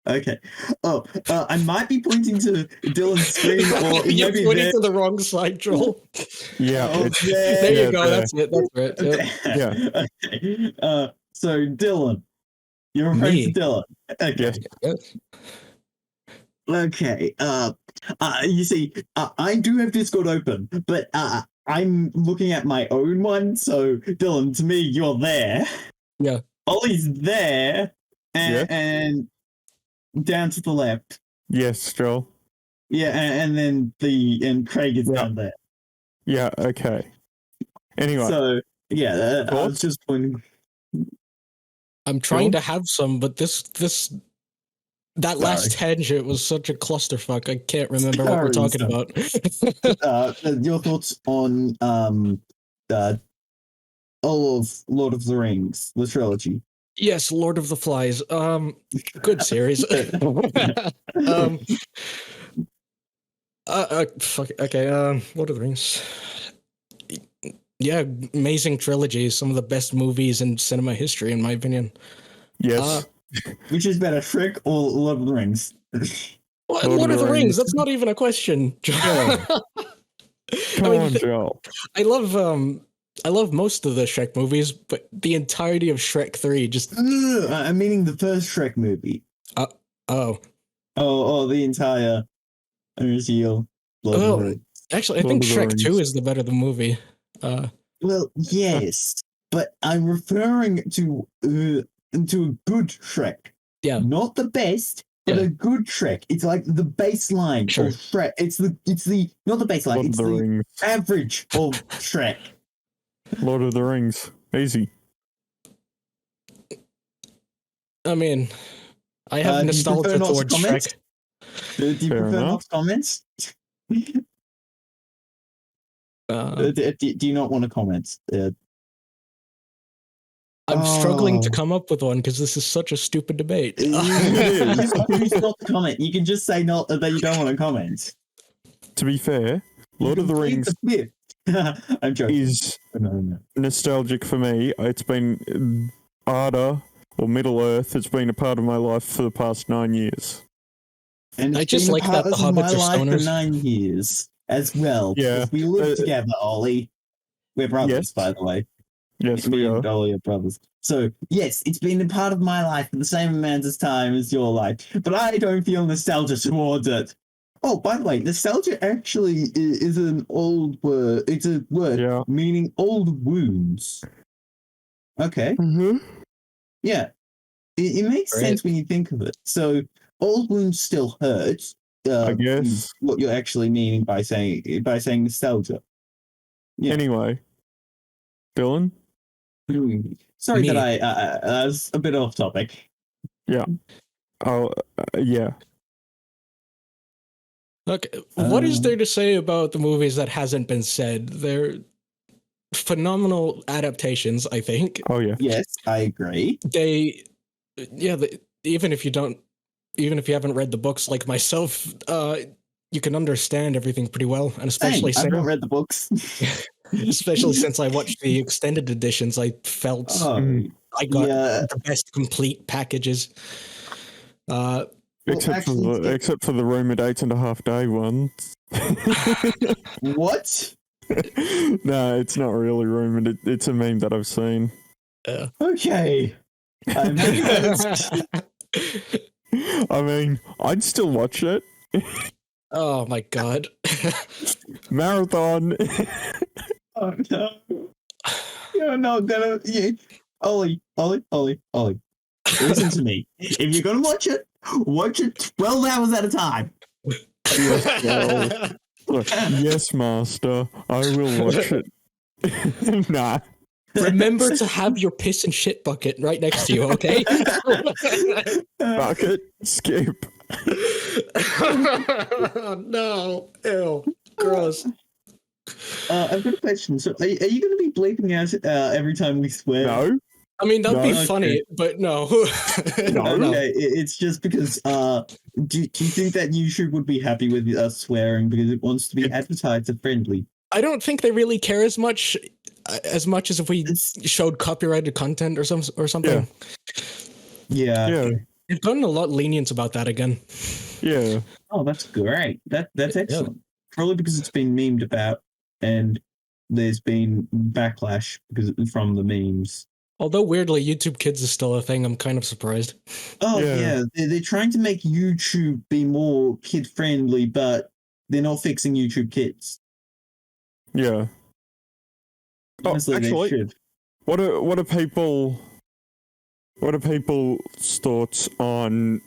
Okay. Oh, I might be pointing to Dylan's screen, or it
You're
might be
pointing
there.
to the wrong side, Joel.
Yeah,
Oh,
it's,
there.
There
Yeah,
you go.
there.
That's it. That's right. Yep.
Okay. So Dylan, you're referring
Me?
to Dylan. Okay.
yes.
Yes.
Okay. You see, I do have Discord open, but I'm looking at my own one. So Dylan, to me, you're there.
Yeah.
Ollie's there, and down to the left.
Yes, Joel.
Yeah, and then Craig is
Yeah.
down there.
Yeah, okay. Anyway,
So yeah, I was
Thoughts?
just pointing.
I'm trying
Joel?
to have some, but that last tangent was such a clusterfuck. I can't remember what we're
Sorry,
talking about.
Your thoughts on all of Lord of the Rings, the trilogy?
Yes, Lord of the Flies. Good series. Fuck. Okay. Lord of the Rings. Yeah, amazing trilogy. Some of the best movies in cinema history, in my opinion.
yes.
Which is better, Shrek or Lord of the Rings?
Lord of the Rings. That's not even a question.
Yeah.
Come
I mean,
on, Joel.
I love most of the Shrek movies, but the entirety of Shrek 3 just
No, I'm meaning the first Shrek movie.
oh.
Oh, the entire Unreal Blood of the
Oh,
Rings.
actually, I
Lord
think
of the
Shrek 2
Rings.
is the better the movie.
Well, yes, but I'm referring to a good Shrek.
Yeah.
Not the best, but
Yeah.
a good Shrek. It's like the baseline
Sure.
of Shrek. It's the not the baseline.
Lord of
It's
the
the
Rings.
average of Shrek.
Lord of the Rings. Easy.
I mean, I have
Do you
nostalgia
prefer not to
towards
comment?
Shrek.
Do you
Fair
prefer not
enough.
to comment? Do you not want to comment?
I'm struggling to
Oh.
come up with one because this is such a stupid debate.
You
is.
can choose not to comment. You can just say not that you don't want to comment.
To be fair,
You
Lord of
can
the
plead
Rings
the fifth. I'm joking.
is
No.
nostalgic for me. It's been Arda or Middle Earth. It's been a part of my life for the past 9 years.
And
I
it's
just
been
like
a part
that the
of my
Hobbits are
life for
stoners.
9 years as well.
Yeah,
Because we live together, Ollie. We're brothers,
yes.
by the way.
Yes,
Me
we
and
are.
Ollie are brothers. So, yes, it's been a part of my life for the same amount of time as your life. But I don't feel nostalgia towards it. Oh, by the way, nostalgia actually is an old word. It's a word
Yeah.
meaning old wounds. Okay.
Mm-hmm.
Yeah. It makes
Right.
sense when you think of it. So, old wounds still hurt.
I
Is
guess.
what you're actually meaning by saying nostalgia. Yeah.
Anyway, Dylan.
Sorry that
Me.
I was a bit off topic.
Oh, yeah.
Okay, what is
Um,
there to say about the movies that hasn't been said? They're phenomenal adaptations, I think.
Oh, yeah.
Yes, I agree.
Even if you haven't read the books like myself, you can understand everything pretty well, and especially
Same. I've
since,
not read the books.
especially since I watched the extended editions, I felt
Oh,
I got
yeah.
the best complete packages.
Well,
except
actually,
for the rumored 8.5 day one.
what?
No, it's not really rumored. It's a meme that I've seen.
Okay. I'm
I mean, I'd still watch it.
Oh my god.
Marathon.
Oh no. You're not gonna. Yeah. Ollie. Listen to me. If you're gonna watch it 12 hours at a time.
Yes, master. I will watch it. Nah.
Remember to have your piss and shit bucket right next to you, okay?
Bucket. Skip.
No. Ew. Gross.
I've got a question. So, are you going to be bleeping out every time we swear?
No.
I mean, that'd be
No.
funny, but no.
No.
Okay, it's just because. Do you think that YouTube would be happy with us swearing because it wants to be advertiser friendly?
I don't think they really care as much as if we showed copyrighted content or something.
Yeah.
Yeah.
They've gotten a lot lenient about that again.
Yeah.
Oh, that's great. That's excellent. Probably because it's been memed about, and there's been backlash from the memes.
Although weirdly, YouTube Kids is still a thing. I'm kind of surprised.
Oh
Yeah.
yeah, they're trying to make YouTube be more kid friendly, but they're not fixing YouTube Kids.
Yeah. Oh,
Honestly,
actually,
they should.
what are people's thoughts on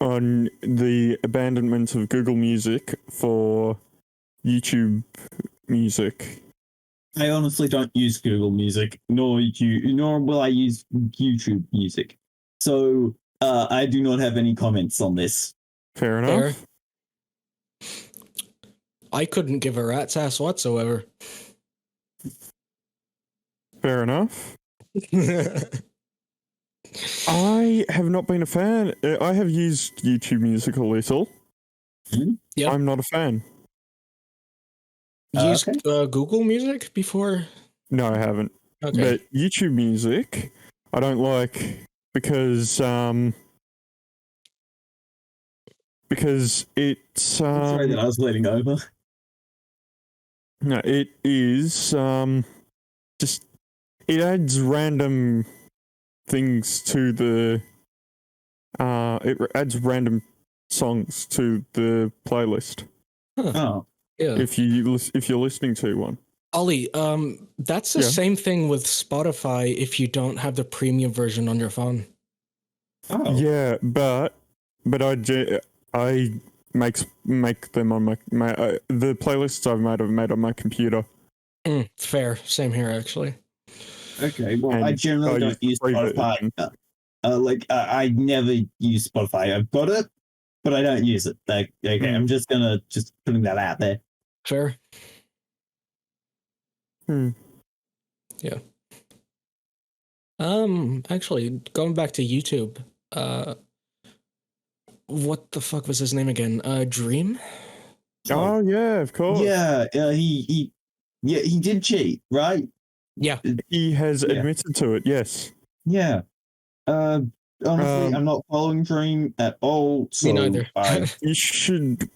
the abandonment of Google Music for YouTube Music?
I honestly don't use Google Music, nor will I use YouTube Music. So I do not have any comments on this.
Fair enough.
Fair. I couldn't give a rat's ass whatsoever.
Fair enough. I have not been a fan. I have used YouTube Music a little.
Yeah.
I'm not a fan.
Used
Okay.
Google Music before?
No, I haven't.
Okay.
But YouTube Music, I don't like because because it's
Sorry that I was letting over.
no, it is just it adds random things to the it adds random songs to the playlist
Oh,
Yeah.
if you're listening to one.
Ollie, that's the
Yeah.
same thing with Spotify if you don't have the premium version on your phone.
oh,
Yeah, but I make them on my the playlists I've made on my computer.
Fair. Same here, actually.
okay. Well, I
And
generally
I
don't use
free
Spotify.
version.
I never use Spotify. I've got it, but I don't use it. Like, okay, I'm just putting that out there.
Fair.
Hmm.
Yeah. Actually, going back to YouTube, what the fuck was his name again? Dream?
Oh yeah, of course.
Yeah, he did cheat, right?
Yeah.
He has
Yeah.
admitted to it. Yes.
Yeah. Honestly, I'm not following Dream at all. So
Me neither.
You should.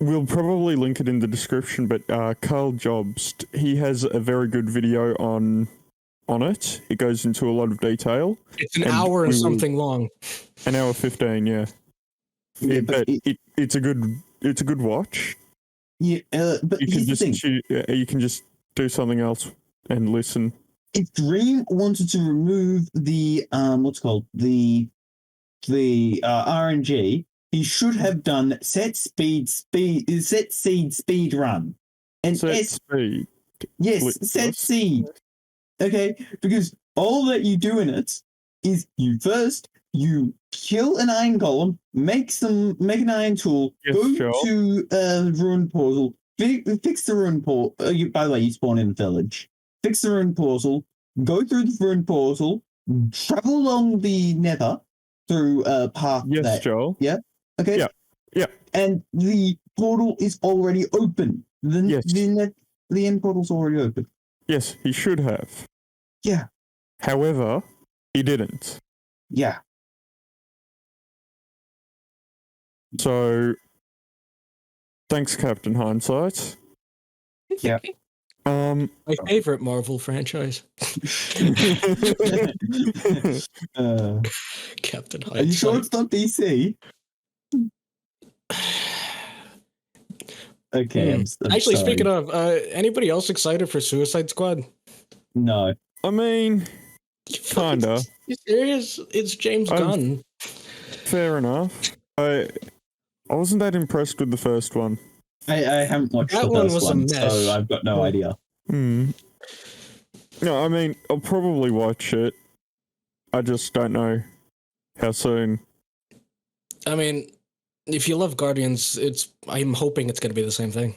We'll probably link it in the description, but Carl Jobst, he has a very good video on it. It goes into a lot of detail.
It's an
And
hour and
we will-
something long.
An hour 15, yeah.
Yeah, but
It's a good watch.
yeah, but
You
here's
can
the thing:
you can just do something else and listen.
if Dream wanted to remove the what's it called the RNG, he should have done set seed speed run, and
Set speed.
yes,
Wait,
set
what?
seed. Okay, because all that you do in it is you kill an iron golem, make an iron tool,
Yes,
go
sure.
to ruin portal, fix the ruin portal. By the way, you spawn in the village. Fix the ruin portal, go through the ruin portal, travel along the nether through a path
Yes,
that
Joel.
okay.
Yeah.
And the portal is already open.
Yes.
The end portal's already open.
Yes, he should have.
Yeah.
However, he didn't.
Yeah.
So, thanks, Captain Hindsight.
Yeah.
Um,
My favorite Marvel franchise. Captain
Are you sure
Hindsight.
it's not DC? Okay, I'm
Actually,
sorry.
speaking of, anybody else excited for Suicide Squad?
No.
I mean, kinda.
You serious? It's James
I've-
Gunn.
Fair enough. I wasn't that impressed with the first one.
I haven't watched
That
the
one
first
was a
one,
mess.
so I've got no idea.
Hmm. No, I mean, I'll probably watch it. I just don't know how soon.
I mean, if you love Guardians, I'm hoping it's going to be the same thing.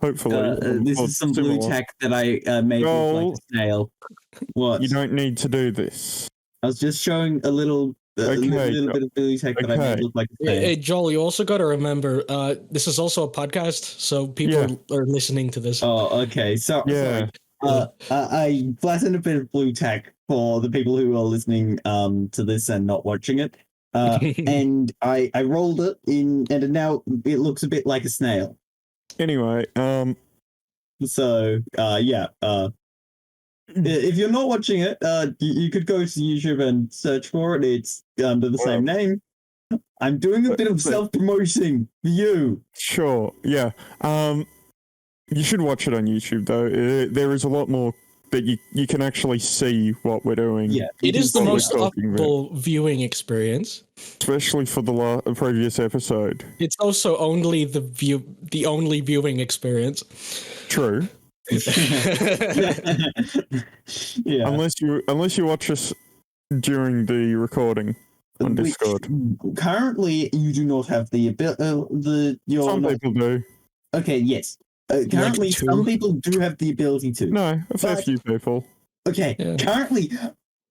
Hopefully.
This
or
is some blue
similar.
tack that I made
No.
with like a snail. What?
You don't need to do this.
I was just showing a little little bit of blue tack that I made
Okay.
look like a
Hey,
snail.
Joel, you also got to remember, this is also a podcast, so people are listening to this.
Oh, okay.
Yeah.
Sorry. I flattened a bit of blue tack for the people who are listening to this and not watching it. And I rolled it in, and now it looks a bit like a snail.
Anyway,
So yeah. If you're not watching it, you could go to YouTube and search for it. It's under the same name. I'm doing a bit of self-promoting for you.
sure. Yeah. You should watch it on YouTube though. There is a lot more that you can actually see what we're doing.
Yeah,
It is the
what we're
most
talking about.
optimal viewing experience.
Especially for the previous episode.
It's also only the only viewing experience.
True.
Yeah.
Unless you watch us during the recording on
Which,
Discord.
currently, you do not have the ability.
Some people do.
Okay, yes. Currently,
two?
some people do have the ability to.
No, a fair
But-
few people.
Okay,
Yeah.
currently,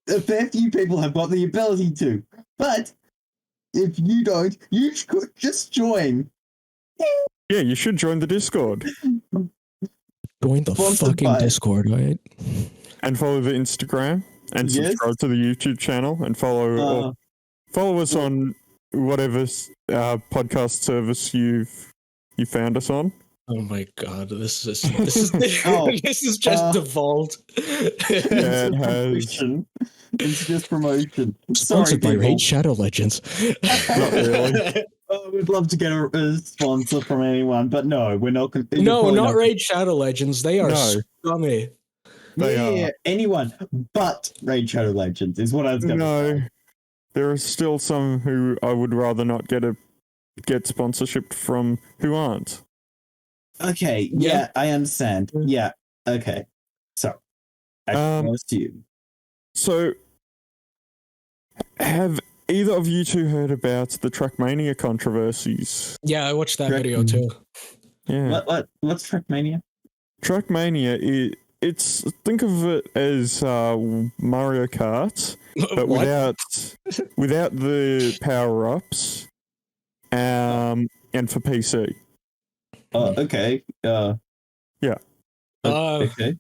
a fair few people have got the ability to. But if you don't, you could just join.
Yeah, you should join the Discord
Join the
Sponsored
fucking
by-
Discord, right?
and follow the Instagram and
Yes.
subscribe to the YouTube channel and follow
Uh,
follow us on whatever podcast service you found us on.
Oh my god, this is
Oh,
this is just devolved.
Yeah, it has.
Promotion. It's just promotion. Sorry,
Sponsored by
people.
Raid Shadow Legends.
Not really.
Oh, we'd love to get a sponsor from anyone, but no, we're not.
No, not Raid Shadow Legends. They are
No.
scummy.
They are.
Anyone but Raid Shadow Legends is what I was going to
No,
say.
there are still some who I would rather not get sponsorship from who aren't.
Okay,
Yeah.
yeah, I understand. Yeah, okay. So, I assume.
So, have either of you two heard about the Trackmania controversies?
Yeah, I watched that
Correct.
video too.
Yeah,
What's Trackmania?
Trackmania. It's think of it as Mario Kart, but
What?
without the power ups, and for PC.
Okay.
Yeah.
Okay.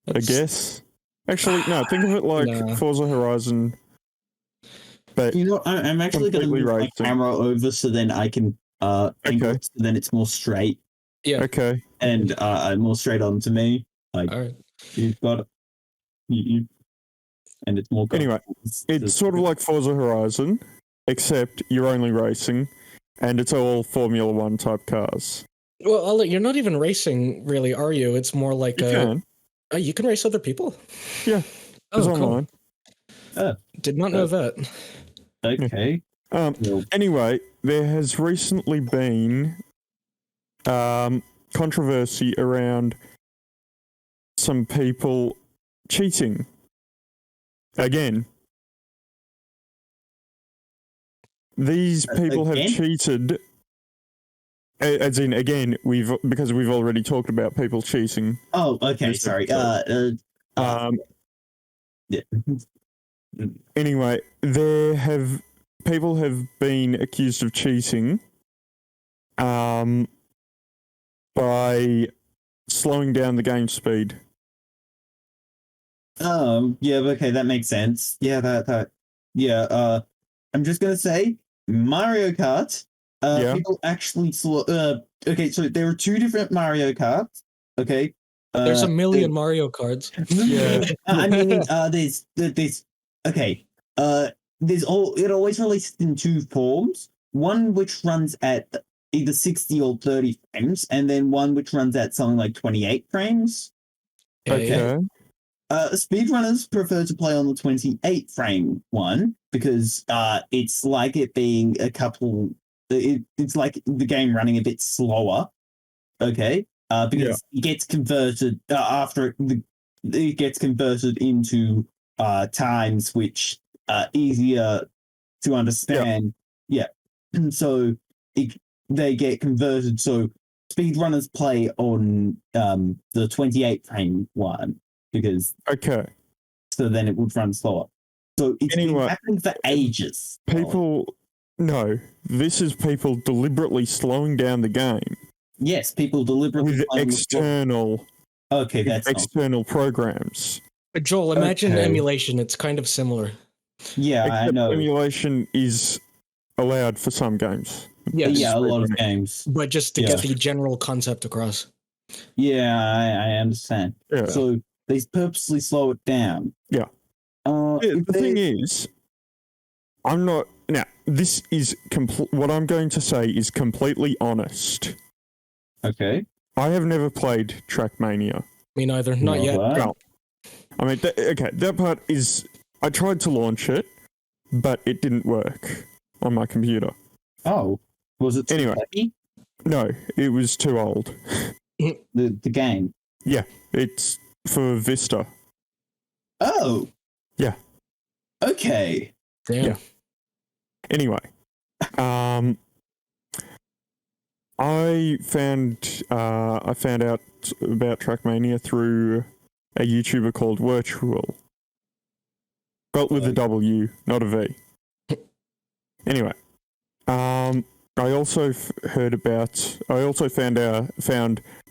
I guess. Actually, no. Think of it like
Nah.
Forza Horizon. But
You know, I'm actually going to
Completely
move my
right.
camera over so then I can angle
Okay.
it so then it's more straight
Yeah.
okay,
and more straight onto me.
All right.
You've got it. You and it's more.
Anyway, it's sort of like Forza Horizon, except you're only racing, and it's all Formula One type cars.
Well, Ollie, you're not even racing, really, are you? It's more like
You can,
you can race other people.
Yeah,
Oh,
it's
cool.
online.
Did not know that.
Okay. Well,
Anyway, there has recently been controversy around some people cheating. Again. These people have
Again?
cheated. As in, again, because we've already talked about people cheating.
Oh, okay.
Yes,
Sorry. Yeah.
Anyway, people have been accused of cheating by slowing down the game speed.
Yeah. Okay, that makes sense. Yeah. Yeah. I'm just gonna say Mario Kart.
Yeah.
People actually saw. Okay, so there are two different Mario Karts. Okay.
There's a million Mario cards.
Yeah.
I mean, there's okay. It always releases in two forms. One which runs at either 60 or 30 frames, and then one which runs at something like 28 frames. Okay. Speedrunners prefer to play on the 28 frame one because it's like it being a couple. It's like the game running a bit slower. Okay. Because it gets converted after it gets converted into times which are easier to understand. Yeah. So they get converted. So speedrunners play on the 28 frame one because so then it would run slower. So it's been happening for ages.
No, this is people deliberately slowing down the game.
Yes, people deliberately
with external.
Okay, that's
external programs.
But Joel, imagine emulation. It's kind of similar.
Yeah,
Except
I know.
Emulation is allowed for some games.
Yes. Yeah, a lot of games.
But just to get the general concept across.
Yeah, I understand.
Yeah.
So they purposely slow it down.
Yeah. The thing is, this is what I'm going to say is completely honest.
Okay.
I have never played Trackmania.
Me neither. Not yet.
Well, I mean, that part is... I tried to launch it, but it didn't work on my computer.
Oh. Was it too heavy?
No, it was too old.
The game?
Yeah, it's for Vista.
Oh.
Yeah.
Okay.
Damn.
Yeah. Anyway, I found out about Trackmania through a YouTuber called Virtual. Spelt with a W, not a V. Anyway, I also found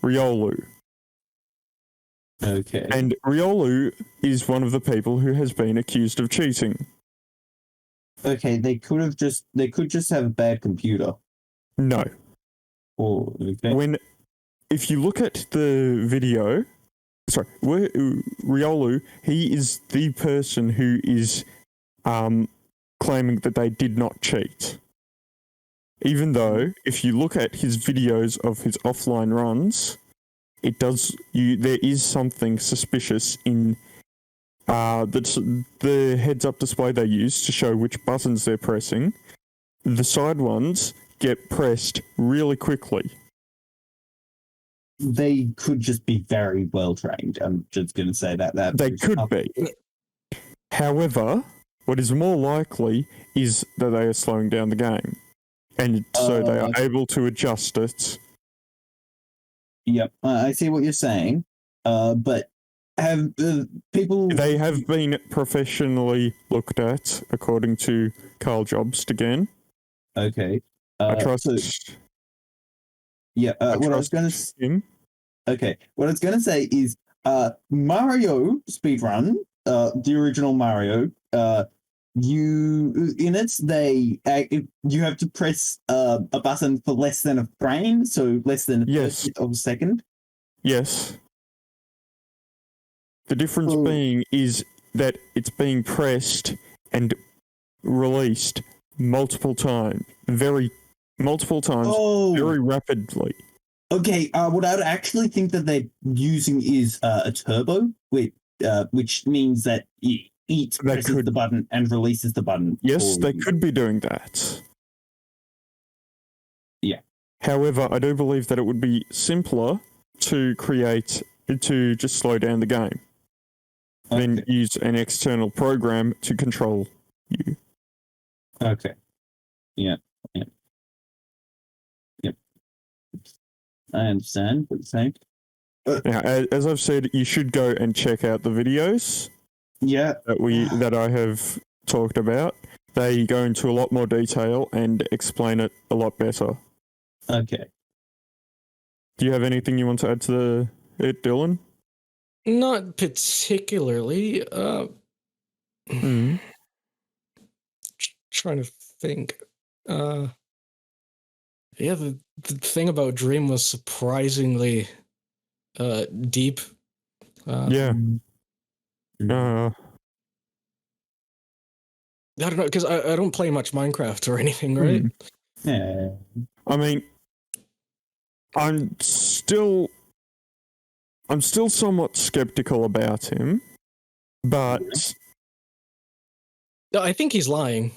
Riolu.
Okay.
And Riolu is one of the people who has been accused of cheating.
Okay, they could just have a bad computer.
No.
Or okay.
If you look at the video, sorry, Riolu, he is the person who is claiming that they did not cheat. Even though, if you look at his videos of his offline runs, there is something suspicious in the heads-up display they use to show which buttons they're pressing. The side ones get pressed really quickly.
They could just be very well trained. I'm just going to say that
They could be. However, what is more likely is that they are slowing down the game. And so they are able to adjust it.
Yep, I see what you're saying. But have people...
They have been professionally looked at, according to Carl Jobst again.
Okay.
I trust...
what I was going to...
him.
Okay, what I was going to say is Mario speedrun, the original Mario, you have to press a button for less than a frame, so less than a 30th of a second.
Yes. The difference being is that it's being pressed and released multiple times, very rapidly.
Okay, what I would actually think that they're using is a turbo, which means that it presses the button and releases the button.
Yes, they could be doing that.
Yeah.
However, I do believe that it would be simpler to just slow down the game. Then use an external program to control you.
Okay. Yeah. I understand what you're saying.
Now, as I've said, you should go and check out the videos.
Yeah.
That I have talked about. They go into a lot more detail and explain it a lot better.
Okay.
Do you have anything you want to add to it, Dylan?
Not particularly. Trying to think. The thing about Dream was surprisingly deep.
Yeah.
I don't know, because I don't play much Minecraft or anything, right?
Yeah.
I mean, I'm still somewhat skeptical about him, but
No, I think he's lying.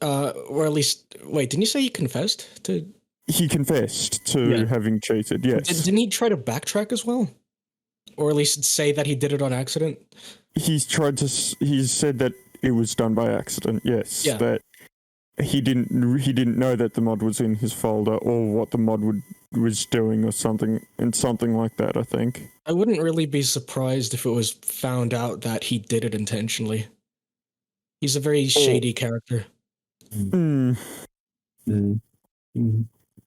Or at least, wait, didn't you say he confessed to?
He confessed to having cheated. Yes.
Didn't he try to backtrack as well, or at least say that he did it on accident?
He's said that it was done by accident. Yes.
Yeah.
That he didn't know that the mod was in his folder or what the mod was doing or something like that. I think.
I wouldn't really be surprised if it was found out that he did it intentionally. He's a very shady character.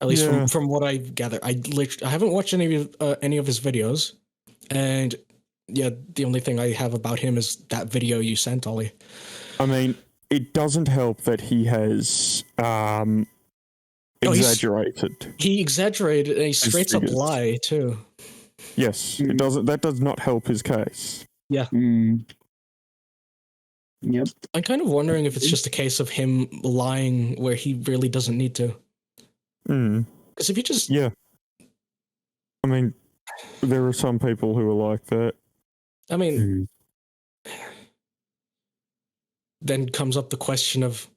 At least from what I gather, I haven't watched any of his videos, and the only thing I have about him is that video you sent, Ollie.
I mean, it doesn't help that he has exaggerated.
He exaggerated, and he straight up lie too.
Yes, it doesn't. That does not help his case.
Yeah.
Yep.
I'm kind of wondering if it's just a case of him lying where he really doesn't need to. Because if you just...
Yeah. I mean, there are some people who are like that.
I mean... Then comes up the question of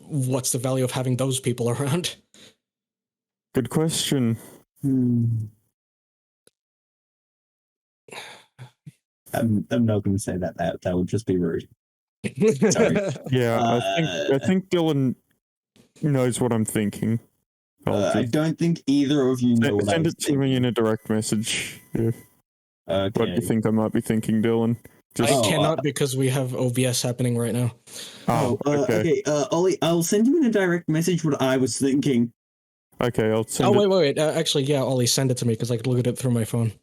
what's the value of having those people around?
Good question.
I'm not going to say that. That would just be rude. Sorry.
Yeah, I think Dylan knows what I'm thinking.
I don't think either of you know what
Send it to me in a direct message. Yeah.
Okay.
What do you think I might be thinking, Dylan?
I cannot because we have OBS happening right now.
Okay. Ollie, I'll send you in a direct message what I was thinking.
Okay, I'll send it.
Wait. Actually, yeah, Ollie, send it to me because I could look at it through my phone.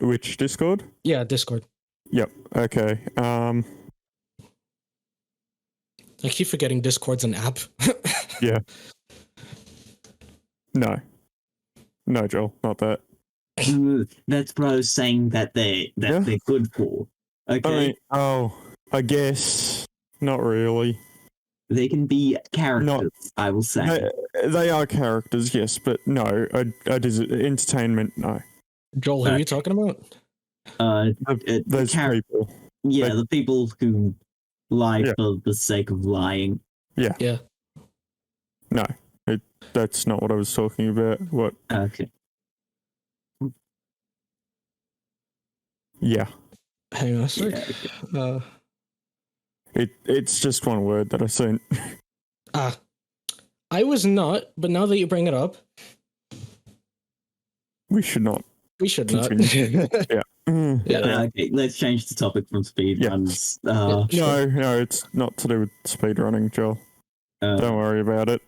Which Discord?
Yeah, Discord.
Yep. Okay.
I keep forgetting Discord's an app.
Yeah. No. No, Joel, not that.
That's what I was saying that they're good for. Okay,
I guess not really.
they can be characters. I will say.
They are characters, yes, but no, entertainment, no.
Joel, who are you talking about?
Those people.
Yeah,
they-
the people who lie
Yeah.
for the sake of lying.
Yeah.
No, that's not what I was talking about. What?
Okay.
Yeah.
Hang on a sec.
Yeah, okay.
It's just one word that I sent.
I was not, but now that you bring it up,
We should not.
we should not.
Mm.
Yeah.
Okay, let's change the topic from speed
Yeah.
runs.
Yeah.
No, it's not to do with speedrunning, Joel. Don't worry about it.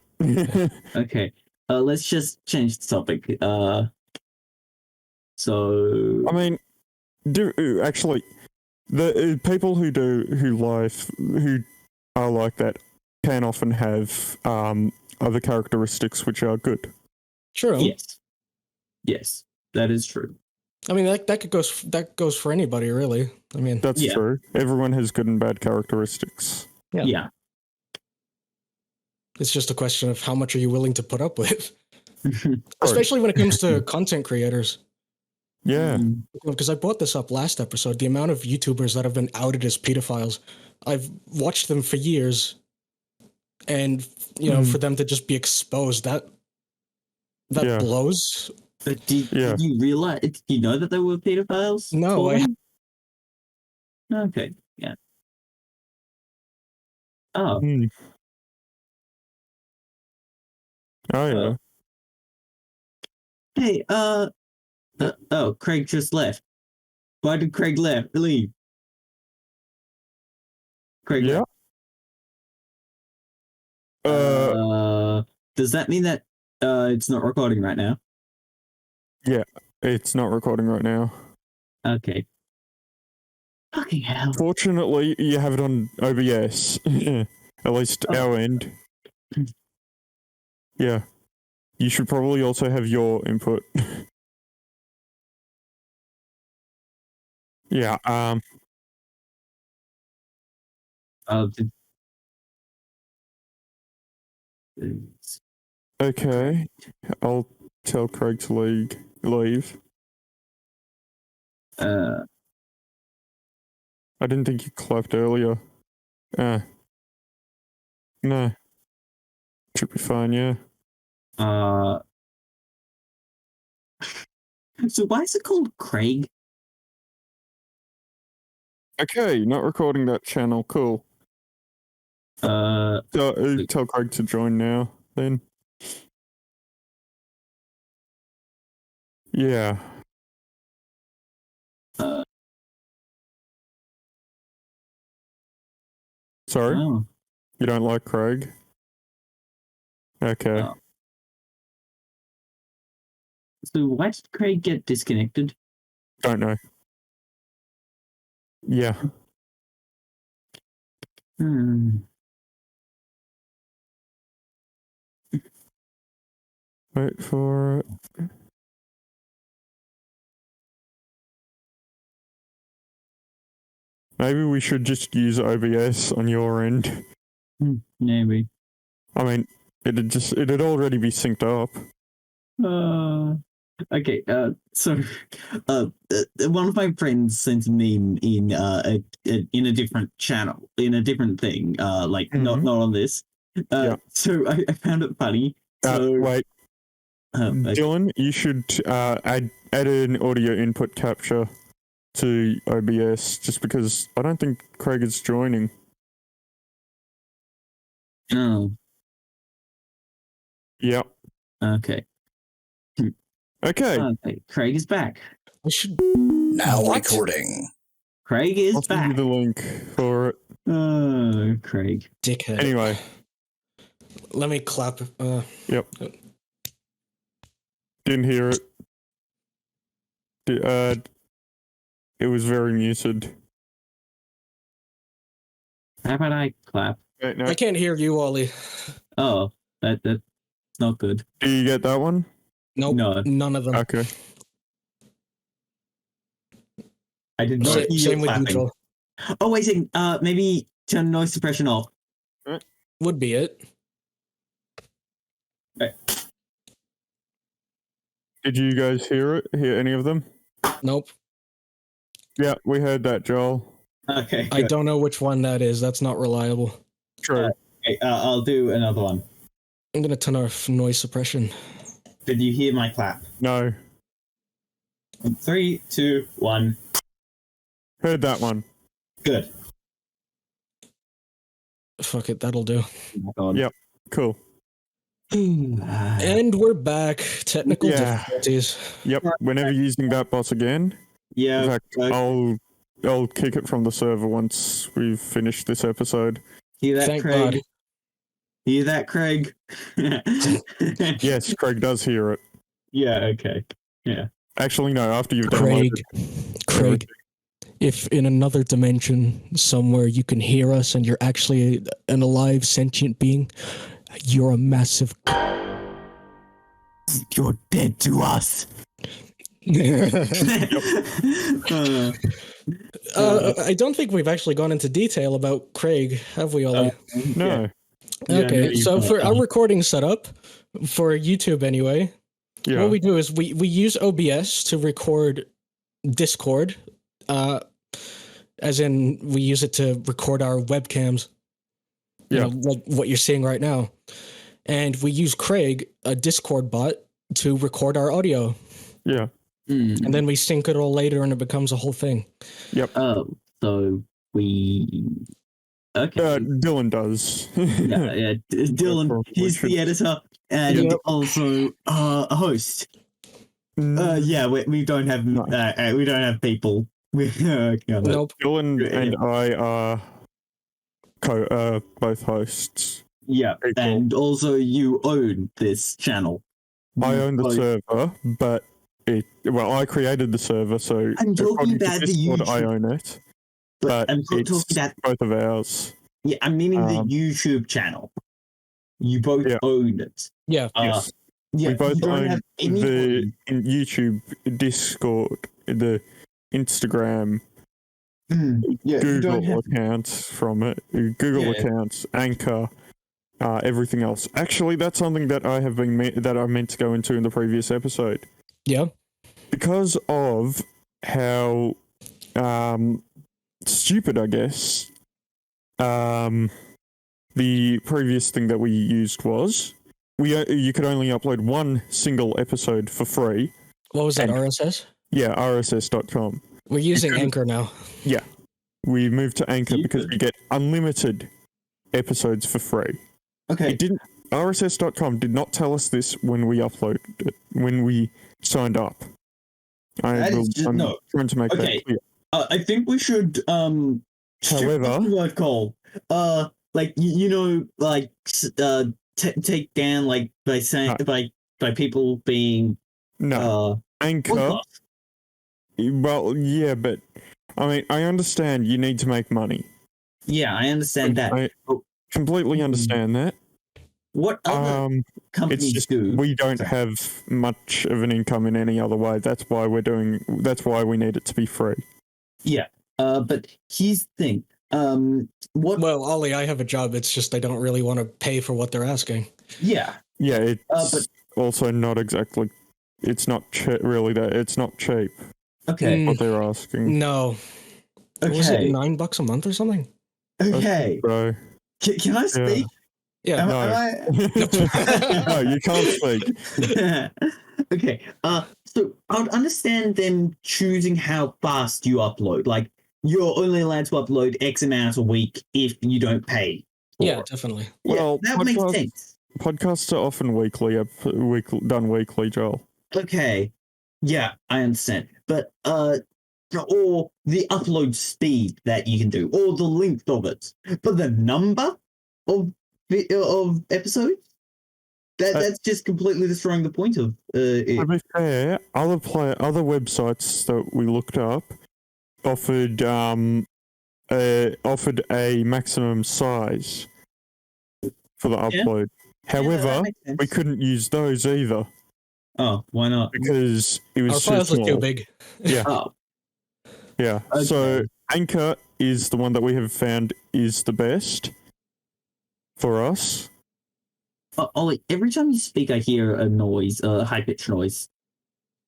Okay. Let's just change the topic. So
I mean, actually, the people who are like that can often have other characteristics which are good.
True.
yes, that is true.
I mean, that goes for anybody, really. I mean,
That's
Yeah.
true. Everyone has good and bad characteristics.
Yeah.
Yeah.
it's just a question of how much are you willing to put up with, especially when it comes to content creators.
Yeah.
Because I brought this up last episode, the amount of YouTubers that have been outed as pedophiles, I've watched them for years, and for them to just be exposed, that
Yeah.
blows.
But did you realize? Did you know that they were pedophiles?
No,
Okay. Yeah. Oh.
Hmm. Oh yeah.
Hey. Oh, Craig just left. Why did Craig leave? Craig.
Yeah.
left. Does that mean that it's not recording right now?
It's not recording right now.
Okay. Fucking hell.
Fortunately, you have it on OBS. At least
Oh.
our end. Yeah. You should probably also have your input. Yeah.
Did-
Okay. I'll tell Craig to leave.
Uh,
I didn't think you clapped earlier. No. Should be fine, yeah.
so why is it called Craig?
Okay, not recording that channel. Cool.
Uh,
Tell Craig to join now, then. Yeah. Sorry?
oh,
You don't like Craig? Okay.
Oh. So why did Craig get disconnected?
Don't know. Yeah. Wait for it. Maybe we should just use OBS on your end.
Maybe.
I mean, it'd already be synced up.
Okay. So, one of my friends sent a meme in a different channel, in a different thing. Like not on this.
Yeah.
So I found it funny. So
Wait,
okay.
Dylan, you should add an audio input capture to OBS, just because I don't think Craig is joining.
Oh,
Yep.
okay.
Okay.
Okay. Craig is back.
We should.
Now
What?
recording.
Craig is
I'll send you
back.
the link for it.
Oh, Craig.
Dickhead.
Anyway,
Let me clap.
didn't hear it. It was very muted.
How about I clap?
Okay, no.
I can't hear you, Ollie.
Oh, that's not good.
Do you get that one?
Nope,
No.
none of them.
Okay.
I did not
Sa-
hear you
same with you,
clapping.
Joel.
Oh, wait a second. Maybe turn noise suppression off.
Would be it.
Did you guys hear it? Hear any of them?
Nope.
Yeah, we heard that, Joel.
Okay.
I
good.
don't know which one that is. That's not reliable.
True.
Okay, I'll do another one.
I'm gonna turn off noise suppression.
Did you hear my clap?
No.
3, 2, 1.
Heard that one.
Good.
Fuck it, that'll do.
Oh my God.
Yep. Cool.
And we're back. Technical
Yeah.
difficulties.
Yep. We're never using that boss again. In
Yeah.
fact, I'll kick it from the server once we've finished this episode.
Hear that,
Thank
Craig?
God.
Hear that, Craig?
Yes, Craig does hear it.
Yeah. Okay.
Actually, no. After you've
Craig.
downloaded.
Craig. If in another dimension somewhere you can hear us and you're actually an alive sentient being, you're a massive.
You're dead to us.
I don't think we've actually gone into detail about Craig, have we, Ollie?
No.
Yeah,
Okay,
no,
so
you've
for
not.
our recording setup, for YouTube anyway,
Yeah.
what we do is we use OBS to record Discord, as in we use it to record our webcams,
Yeah.
like what you're seeing right now. And we use Craig, a Discord bot, to record our audio.
Yeah.
Mm.
And then we sync it all later and it becomes a whole thing.
Oh, so we. Okay.
Dylan does.
yeah. Dylan,
For-
he's the editor and
Yep.
also a host. Yeah, we don't have we don't have people. We're working on it.
Nope.
Dylan
Yeah.
and I are both hosts.
Yeah,
Very cool.
and also you own this channel.
I own the
Both-
server, but I created the server, so
I'm talking
according to
about the
Discord, I
YouTube.
own it. But
I'm not
it's
talking about.
both of ours.
Yeah, I'm meaning the
Um,
YouTube channel. You both
Yeah.
own it.
Yeah.
Yes.
Yeah,
We both
you don't
own
have
the
anyone.
YouTube, Discord, the Instagram,
Yeah, you don't
Google
have.
accounts from it, Google
Yeah.
accounts, Anchor, everything else. Actually, that's something that I meant to go into in the previous episode.
Yeah.
Because of how stupid, I guess, the previous thing that we used was you could only upload one single episode for free.
What was that,
And-
RSS?
Yeah, rss.com.
We're using
couldn't-
Anchor now.
We moved to Anchor because
Stupid.
you get unlimited episodes for free.
Okay.
It didn't. RSS.com did not tell us this when we uploaded it, when we signed up.
That is just-
I'm
no.
trying to make
Okay.
that clear.
I think we should
However-
what's the word called? Like like take down like by saying by people being
No, Anchor.
podcast.
Well, yeah, but I mean, I understand you need to make money.
Yeah, I understand that.
I
Oh.
completely understand that.
What other companies
It's just
do?
we don't have much of an income in any other way. That's why we need it to be free.
But here's the thing. What?
Well, Ollie, I have a job. It's just I don't really want to pay for what they're asking.
Yeah.
Yeah, it's
but-
also not exactly. It's not really that. It's not cheap
Okay.
what they're asking.
No. Was it
Okay.
$9 a month or something?
Okay.
So
Can I speak?
Yeah.
Am
No.
I-
no, you can't speak.
Okay. So I would understand them choosing how fast you upload. Like you're only allowed to upload X amount a week if you don't pay. for
Yeah,
it.
definitely.
Yeah,
Well,
that makes
podcast-
sense.
Podcasts are often done weekly, Joel.
Okay. Yeah, I understand. But or the upload speed that you can do, or the length of it, but the number of episodes. That's just completely destroying the point of it.
To be fair, other websites that we looked up offered a maximum size for the
Yeah.
upload. However,
that makes sense.
we couldn't use those either
Oh, why not?
because it
Our
was too
files are too
small.
big.
Yeah,
Oh,
yeah. So
okay.
Anchor is the one that we have found is the best for us.
Ollie, every time you speak, I hear a noise, a high pitched noise.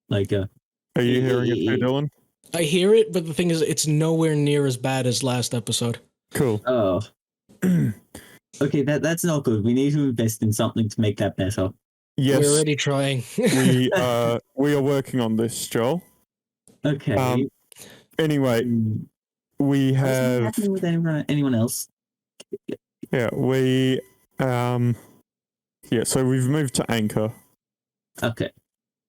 Like,
Are you hearing it too, Dylan?
I hear it, but the thing is, it's nowhere near as bad as last episode.
Cool.
oh. Okay, that's not good. We need to invest in something to make that better.
Yes,
We're already trying.
we are working on this, Joel.
Okay.
Anyway, we
What's
have
happening with anyone else?
yeah, we yeah, so we've moved to Anchor.
Okay.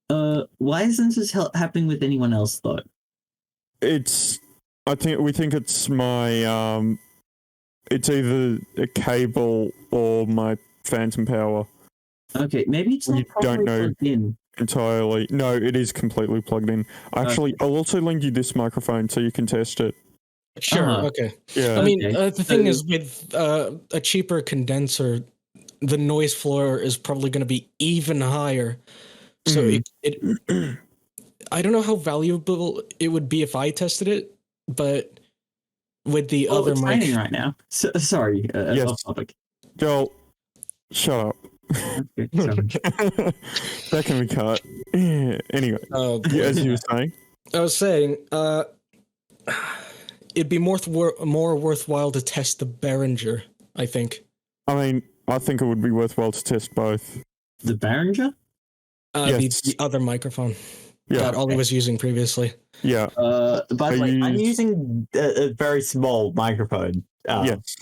Why isn't this happening with anyone else though?
We think it's my it's either a cable or my phantom power
Okay, maybe it's
We
not properly
don't know.
plugged in.
entirely. No, it is completely plugged in. Actually, I'll also lend you this microphone so you can test it.
Sure,
Uh-huh.
okay.
Yeah.
I mean,
Okay.
the thing
So-
is, with a cheaper condenser, the noise floor is probably going to be even higher. So it I don't know how valuable it would be if I tested it, but with the
Oh,
other
it's
mic,
raining right now. Sorry,
Yes.
off topic.
Joel, shut up.
Okay, sorry.
That can be cut. Anyway, as you were saying.
I was saying, it'd be more worthwhile to test the Behringer, I think.
I mean, I think it would be worthwhile to test both.
The Behringer?
Yes.
The other microphone
Yeah.
that Ollie was using previously.
Yeah.
By the
I
way, I'm
use-
using a very small microphone.
Yes.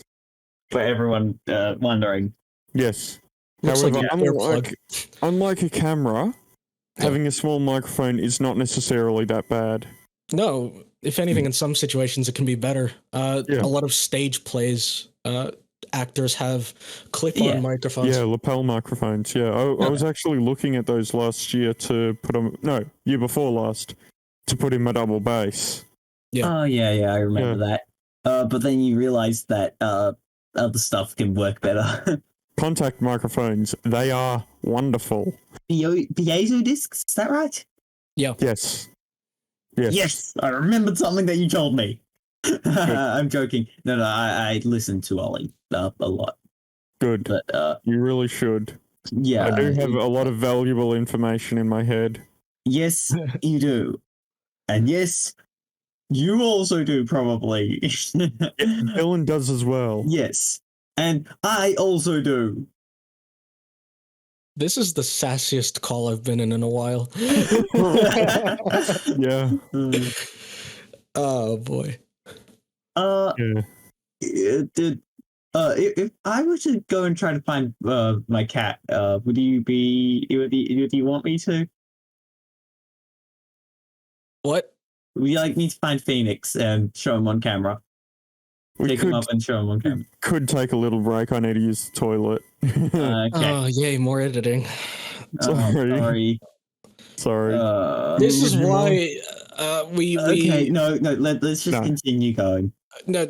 For everyone wondering.
Yes.
Looks like
However,
an earplug.
unlike a camera,
Yeah.
having a small microphone is not necessarily that bad.
No, if anything, in some situations it can be better.
Yeah.
A lot of stage plays, actors have clip-on
Yeah.
microphones.
Yeah, lapel microphones. Yeah, I was actually looking at those last year to put them. No, year before last to put in my double bass.
Yeah.
Oh, yeah, I remember that. But then you realize that other stuff can work better.
Contact microphones, they are wonderful.
Piezo discs, is that right?
Yes. Yes.
Yes, I remembered something that you told me. I'm joking. No, I listened to Ollie a lot.
Good.
But
You really should.
yeah,
I do have a lot of valuable information in my head.
yes, you do, and yes, you also do probably.
Dylan does as well.
Yes, and I also do.
This is the sassiest call I've been in a while.
Yeah.
Oh boy.
Yeah.
If I were to go and try to find my cat, would you want me to?
What?
Would you like me to find Phoenix and show him on camera?
We
Take him
could,
up and show him on camera.
could take a little break. I need to use the toilet.
Okay.
Oh, yay, more editing.
sorry.
Sorry.
Sorry.
This is
would you
why we
Okay, no, let's just
No.
continue going.
no,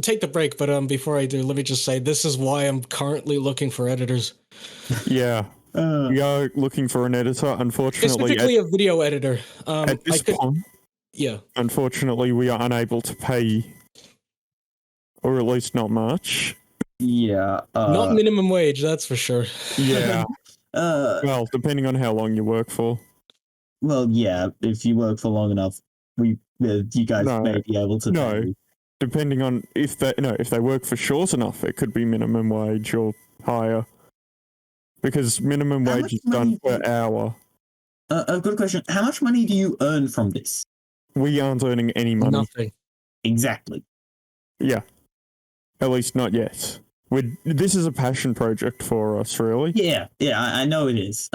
take the break, but before I do, let me just say this is why I'm currently looking for editors.
Yeah. We are looking for an editor. Unfortunately,
Specifically a video editor.
at this point,
Yeah.
unfortunately, we are unable to pay, or at least not much.
Yeah.
Not minimum wage, that's for sure.
Yeah.
Well,
depending on how long you work for.
yeah. If you work for long enough, you guys
No.
may be able to.
No.
pay.
Depending on if they work for short enough, it could be minimum wage or higher. Because minimum
How
wage
much
is done
money
per
do-
hour.
A good question. How much money do you earn from this?
We aren't earning any money.
Nothing.
Exactly.
Yeah. At least not yet. This is a passion project for us, really.
Yeah. I know it is.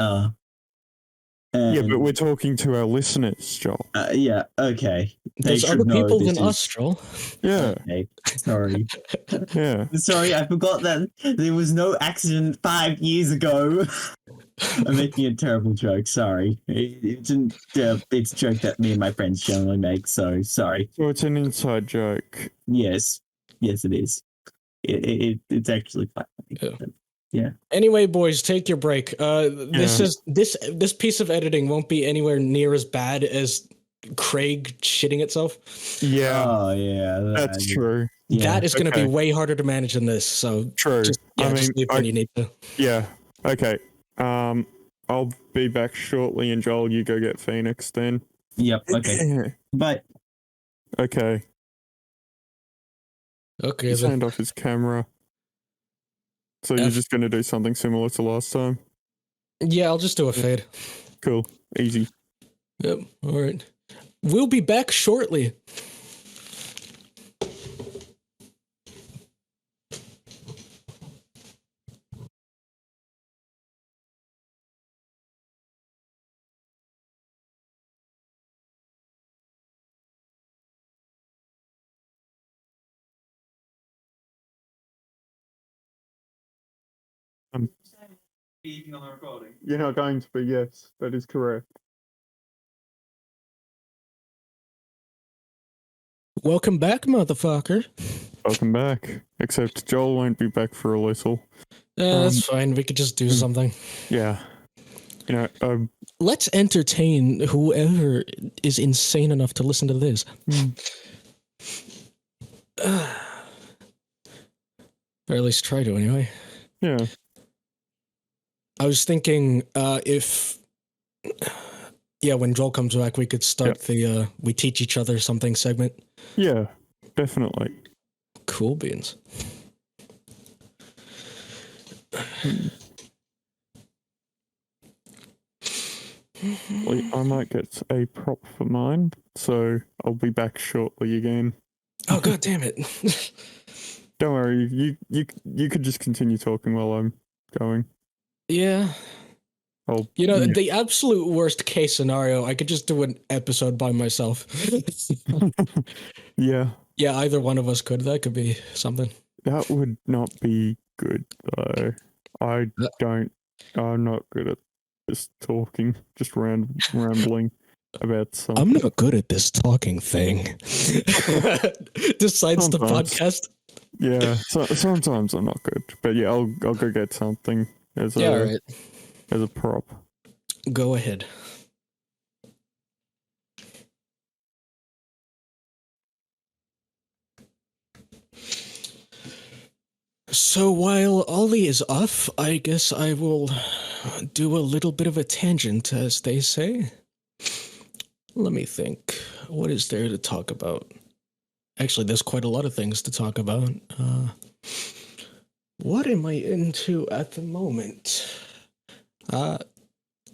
Yeah, but we're talking to our listeners, Joel.
yeah. Okay. They
There's
should
other
know
people
this
than
is-
us, Joel.
Yeah,
Okay. Sorry.
yeah.
Sorry, I forgot that there was no accident 5 years ago. I'm making a terrible joke. Sorry. It's a joke that me and my friends generally make. So sorry.
So it's an inside joke.
Yes, it is. it's actually quite funny.
Yeah. Anyway, boys, take your break. This piece of editing won't be anywhere near as bad as Craig shitting itself.
Yeah.
Oh yeah,
That's true.
Yeah.
That is going to be way harder to manage than this. So
true.
Just leave when you need to.
Yeah. Okay. I'll be back shortly, and Joel, you go get Phoenix then.
Yep. Okay. Bye.
Okay.
Okay.
He turned off his camera. So you're just going to do something similar to last time?
Yeah, I'll just do a fade.
Cool. Easy.
Yep. All right. We'll be back shortly.
You're not going to be, yes. That is correct.
Welcome back, motherfucker.
Welcome back. Except Joel won't be back for a little.
That's fine. We could just do something.
Yeah.
Let's entertain whoever is insane enough to listen to this. Or at least try to, anyway.
Yeah.
I was thinking when Joel comes back, we could start the we teach each other something segment.
Yeah, definitely.
Cool beans.
I might get a prop for mine, so I'll be back shortly again.
Oh, god damn it.
Don't worry, you could just continue talking while I'm going.
Yeah. The absolute worst case scenario, I could just do an episode by myself.
Yeah.
Yeah, either one of us could. That could be something.
That would not be good, though. I'm not good at just talking, just rambling about something.
I'm not good at this talking thing. Decides the podcast.
Yeah, sometimes I'm not good. But yeah, I'll go get something as a prop.
Go ahead. So while Ollie is off, I guess I will do a little bit of a tangent, as they say. Let me think. What is there to talk about? Actually, there's quite a lot of things to talk about. What am I into at the moment?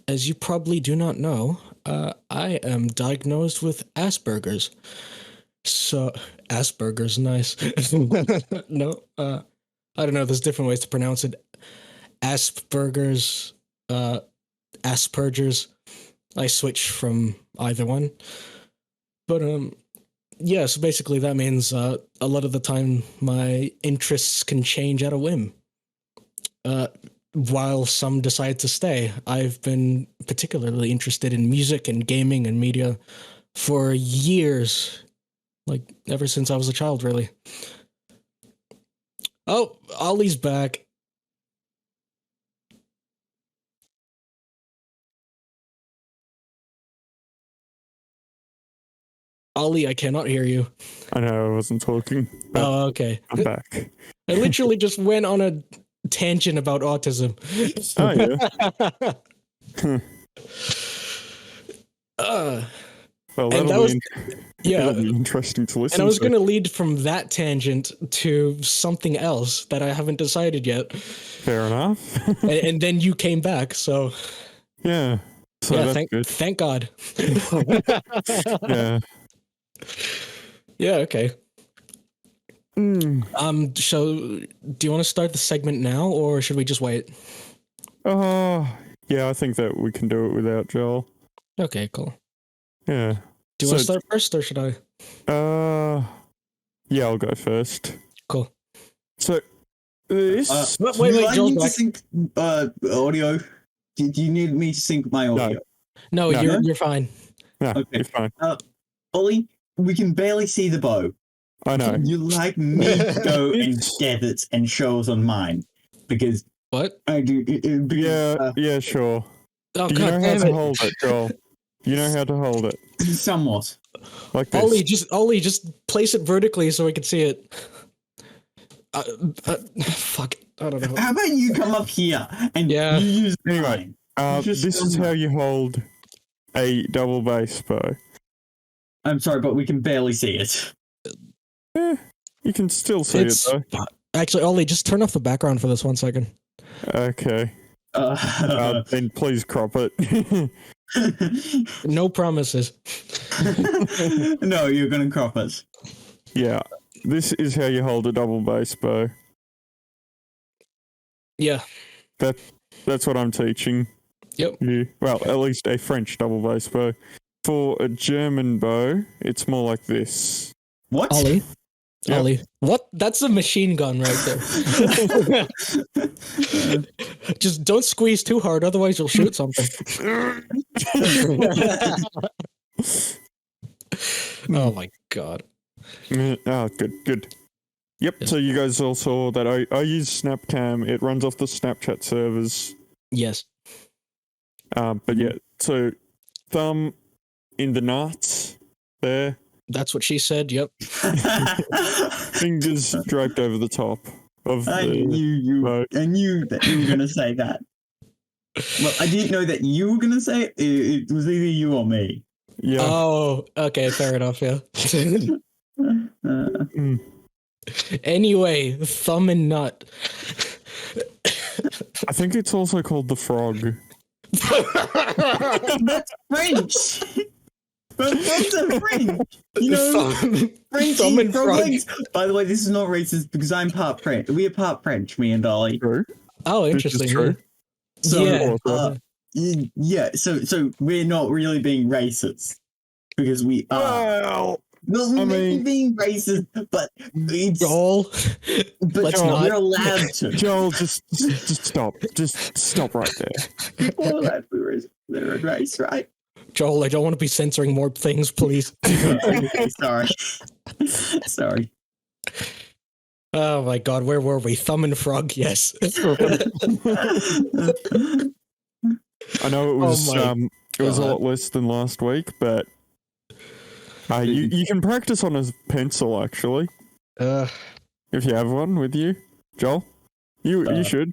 As you probably do not know, I am diagnosed with Asperger's. So, Asperger's, nice. No, I don't know, there's different ways to pronounce it. Asperger's, Asperger's. I switch from either one. But, yeah, so basically that means a lot of the time my interests can change at a whim. While some decide to stay, I've been particularly interested in music and gaming and media for years. Like, ever since I was a child, really. Oh, Ollie's back. Ollie, I cannot hear you.
I know, I wasn't talking.
Oh, okay.
I'm back.
I literally just went on a tangent about autism.
Oh, yeah. Well, that'll be interesting to listen to.
And I was going to lead from that tangent to something else that I haven't decided yet.
Fair enough.
and then you came back, so...
Yeah. So
yeah,
that's good.
Thank God.
Yeah.
Yeah, okay. So, do you want to start the segment now, or should we just wait?
Yeah, I think that we can do it without Joel.
Okay, cool.
Yeah.
Do you want to start first, or should I?
Yeah, I'll go first.
Cool.
So, this...
wait, Joel's back. To sync audio? Do you need me to sync my audio?
No, you're fine.
No,
okay.
you're fine.
Ollie, we can barely see the bow.
I know.
You like me to go in
It's-
deserts and shows on mine because
What?
I do.
Yeah, sure.
Oh,
Do you know
god
how
damn
to
it.
hold it, Joel? You know how to hold it.
Somewhat.
Like this.
Ollie, just place it vertically so we can see it. Fuck. I don't know.
How about you come up here and
Yeah.
you use
Anyway,
mine? Just
this is
come
how
up.
you hold a double bass bow.
I'm sorry, but we can barely see it.
You can still see
It's
it though.
actually Ollie. Just turn off the background for this 1 second.
Okay. Then please crop it.
No promises.
No, you're gonna crop it.
Yeah. This is how you hold a double bass bow.
Yeah.
That's what I'm teaching.
Yep.
You. Well, at least a French double bass bow. For a German bow, it's more like this.
What?
Ollie.
Yep.
Ollie. What? That's a machine gun right there. Just don't squeeze too hard, otherwise you'll shoot something. Oh my god.
Good. Yep,
Yeah.
so you guys all saw that I use Snapcam. It runs off the Snapchat servers.
Yes.
But yeah, so thumb in the nuts there,
That's what she said. Yep.
fingers draped over the top of
I
the bow.
knew that you were gonna say that. Well, I didn't know that you were gonna say it. It was either you or me.
Yeah.
Oh, okay, fair enough, yeah.
Uh,
Anyway, thumb and nut.
I think it's also called the frog.
that's French. But what's a French? You know, French
thumb
eat
and
frog
frog.
legs. By the way, this is not racist because I'm part French. We are part French, me and Dolly.
True.
Oh,
This is
interesting.
true.
So,
Yeah.
yeah. So we're not really being racist because we are.
Well,
Well, we
I
may be
mean-
being racist, but it's
Joel,
but
let's
we're
not.
allowed to.
Joel, just stop. Just stop right there.
People are allowed to be racist. They're a race, right?
Joel, I don't want to be censoring more things, please.
Okay, sorry. Sorry.
Oh my god, where were we? Thumb and frog, yes.
I know it was
my
it was a
God.
lot less than last week, but you can practice on a pencil actually if you have one with you, Joel. You should.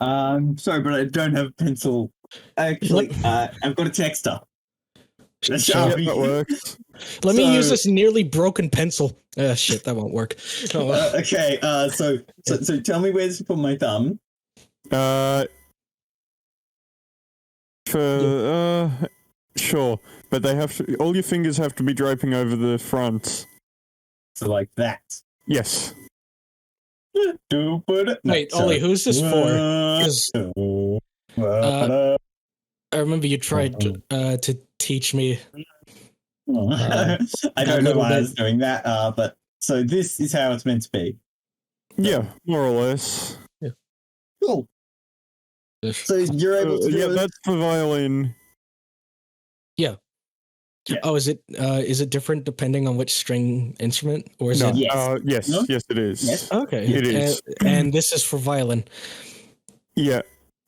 Sorry, but I don't have a pencil. Actually, I've got a texter. A
Yeah,
Sharpie.
that works.
Let me use
So-
this nearly broken pencil. Shit, that won't work. Oh,
Okay, so tell me where to put my thumb.
Sure, but they have to. All your fingers have to be draping over the front.
So like that.
Yes.
Do put it.
Wait, Ollie, who's this for? 'Cause, I remember you tried to teach me.
I
a
don't know
little
why I
bit.
was doing that, but so this is how it's meant to be.
Yeah, more or less.
Cool. So you're able to do
yeah,
it.
that's for violin.
Oh, is it different depending on which string instrument, or is
No,
it?
Yes.
yes,
No?
yes, it is.
Yes.
Okay,
It is.
and this is for violin.
Yeah.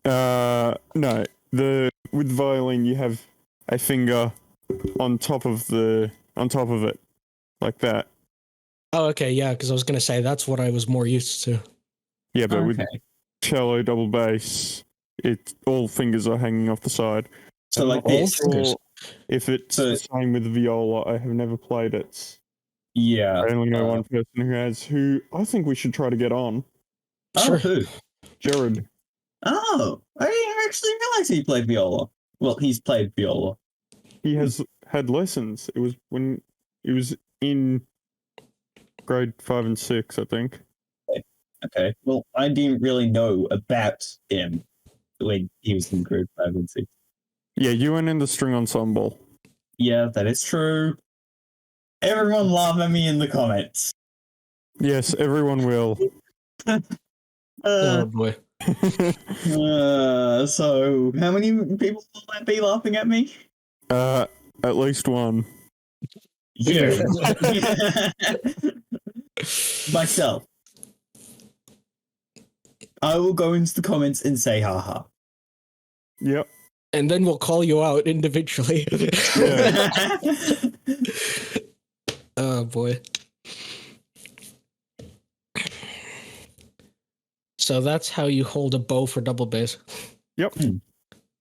No. With violin you have a finger on top of it. Like that.
Oh, okay, yeah, because I was gonna say that's what I was more used to.
Yeah, but with
Okay.
cello double bass, all fingers are hanging off the side.
So
I'm
like
not
this.
sure if it's
So-
the same with the viola. I have never played it.
Yeah.
I only know one person who has, who I think we should try to get on.
Oh,
Sure.
who?
Jared.
Oh, I didn't actually realize he played viola. Well, he's played viola.
He has had lessons. It was when he was in grade 5 and 6, I think.
Okay. Well, I didn't really know about him when he was in grade 5 and 6.
Yeah, you went in the string ensemble.
Yeah, that is true. Everyone laugh at me in the comments.
Yes, everyone will.
Oh boy.
So how many people will be laughing at me?
At least one.
You. Myself. I will go into the comments and say haha.
Yep.
And then we'll call you out individually.
Yeah.
Oh boy. So that's how you hold a bow for double bass.
Yep.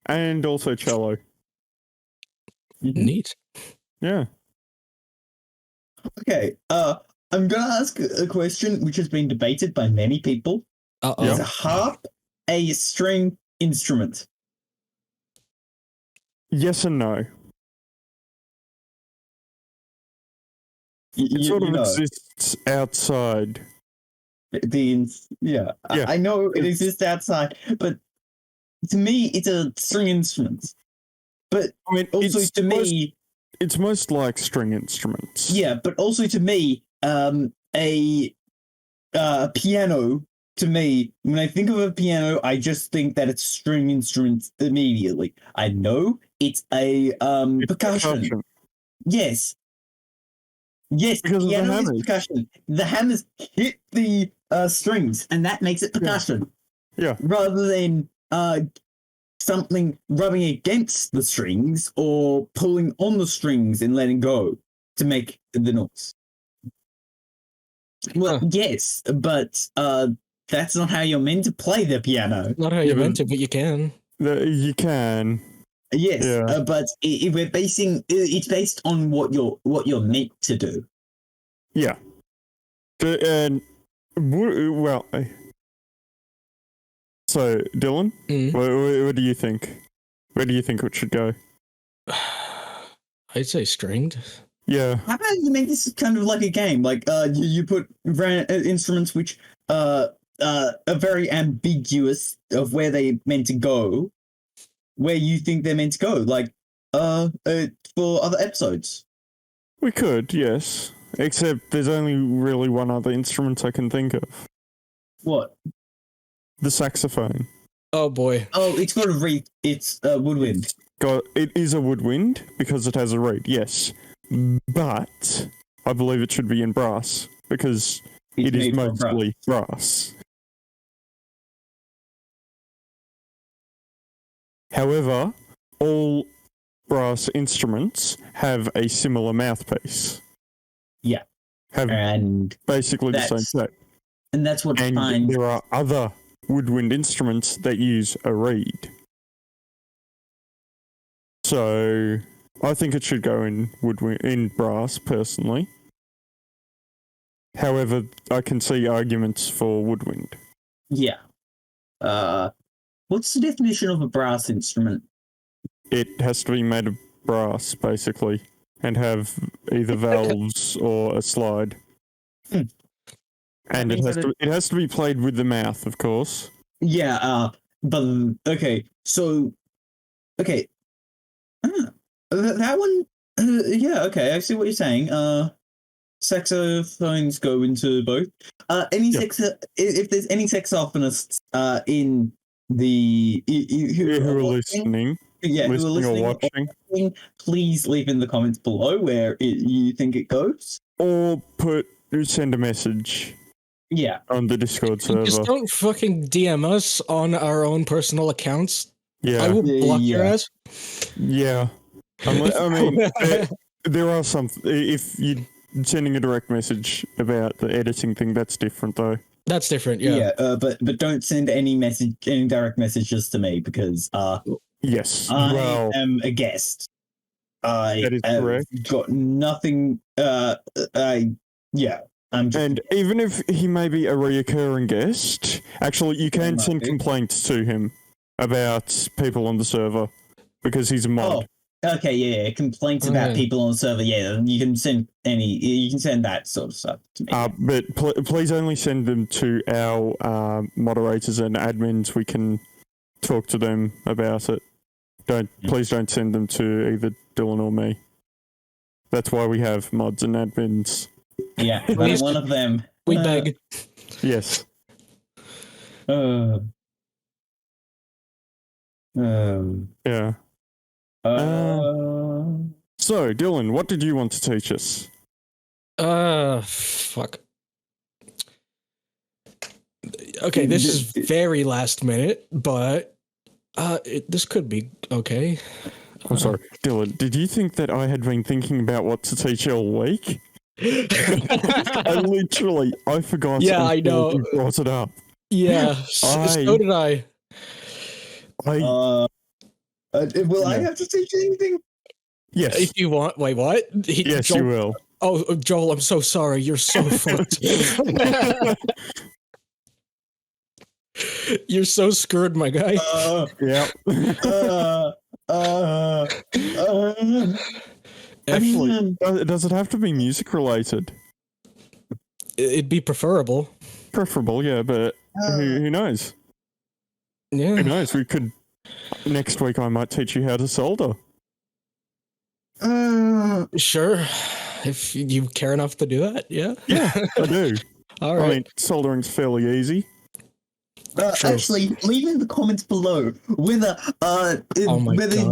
And also cello.
Neat.
Yeah.
Okay. I'm gonna ask a question which has been debated by many people. Is a harp a string instrument?
Yes and no. It sort of
know,
exists outside.
yeah.
Yeah.
I know it exists outside, but to me, it's a string instrument. But
I mean,
also to me,
it's most like string instruments.
yeah. But also to me, a piano. To me, when I think of a piano, I just think that it's string instruments immediately. I know it's a
It's
percussion. Yes. Yes,
Because of the
piano is
hammers.
percussion. The hammers hit the strings, and that makes it percussion.
Yeah.
Rather than something rubbing against the strings or pulling on the strings and letting go to make the noise. Well, yes, but that's not how you're meant to play the piano.
Not how you're meant to, but you can.
You can.
Yes,
Yeah.
but if we're it's based on what you're meant to do.
Yeah. And well, so Dylan, what do you think? Where do you think it should go?
I'd say stringed.
Yeah.
How about you make this kind of like a game? Like you put instruments which are very ambiguous of where they're meant to go, where you think they're meant to go, like for other episodes.
We could, yes. Except there's only really one other instrument I can think of.
What?
The saxophone.
Oh boy.
Oh, it's got a reed. It's woodwind.
It is a woodwind because it has a reed, yes. But I believe it should be in brass because
It's
it is
made from
mostly brass. However, all brass instruments have a similar mouthpiece.
Yeah.
Have
And
basically the same shape.
And that's what
And
defines.
there are other woodwind instruments that use a reed. So I think it should go in brass personally. However, I can see arguments for woodwind.
Yeah. What's the definition of a brass instrument?
It has to be made of brass, basically, and have either valves or a slide. And it has to be played with the mouth, of course.
Yeah. But okay. So, okay. That one. Yeah. Okay. I see what you're saying. Saxophones go into both. If there's any saxophonists in the
who are listening,
who are listening
or watching,
please leave in the comments below where you think it goes,
or send a message.
Yeah,
on the Discord server.
Just don't fucking DM us on our own personal accounts.
Yeah,
I will block your ass.
Yeah, I mean, there are some. If you're sending a direct message about the editing thing, that's different, though.
That's different, yeah.
But don't send any direct messages to me because
yes,
I am a guest.
That is correct.
Got nothing.
And even if he may be a reoccurring guest, actually, you can send complaints to him about people on the server because he's a mod.
Oh, okay, yeah. Complaints about people on the server. Yeah, you can send that sort of stuff to me.
But please only send them to our moderators and admins. We can talk to them about it. Please don't send them to either Dylan or me. That's why we have mods and admins.
Yeah, I'm one of them.
We beg.
Yes.
Yeah.
So, Dylan, what did you want to teach us?
Fuck. Okay, this is very last minute, but this could be okay.
I'm sorry, Dylan. Did you think that I had been thinking about what to teach all week? I forgot.
Yeah, I
until
know.
You brought it up.
Yeah, so did I.
Will I
Yeah.
have to teach anything?
Yes.
If you want, wait, what?
Yes,
Joel,
you will.
Oh, Joel, I'm so sorry. You're so fucked. You're so screwed, my guy.
Yeah. Actually, does it have to be music related?
It'd be preferable.
Preferable, yeah, but who knows?
Yeah.
Who knows? We could. Next week, I might teach you how to solder.
Sure. If you care enough to do that, yeah.
Yeah, I do.
All right.
I mean, soldering's fairly easy.
True.
Actually, leave in the comments below whether
God.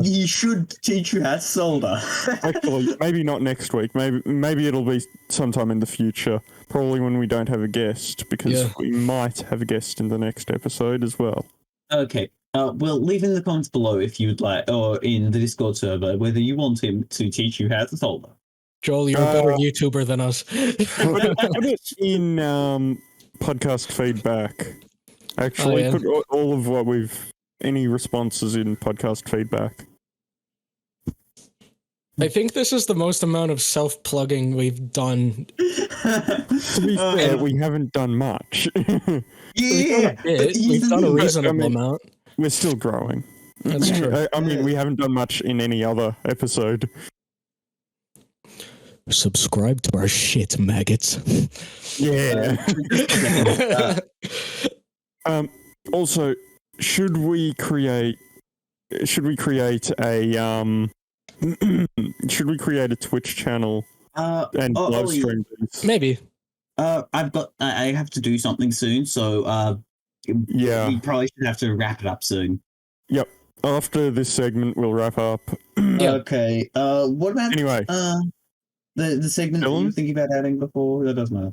he should teach you how to solder.
Actually, maybe not next week. Maybe it'll be sometime in the future. Probably when we don't have a guest, because we might have a guest in the next episode as well.
Okay. Well, leave in the comments below if you'd like, or in the Discord server, whether you want him to teach you how to solder.
Joel, you're a better YouTuber than us.
Put it in podcast feedback. Actually, put all of what any responses in podcast feedback.
I think this is the most amount of self-plugging we've done.
To be fair, we haven't done much.
We've done a reasonable amount.
We're still growing.
That's true.
I mean, we haven't done much in any other episode.
Subscribe to our shit, maggots.
Yeah. Also, should we create a Twitch channel and live stream these?
Maybe.
I have to do something soon, so
yeah,
we probably should have to wrap it up soon.
Yep. After this segment, we'll wrap up.
Yeah.
Okay. What about
Anyway,
the segment that you were thinking about adding before? That doesn't matter.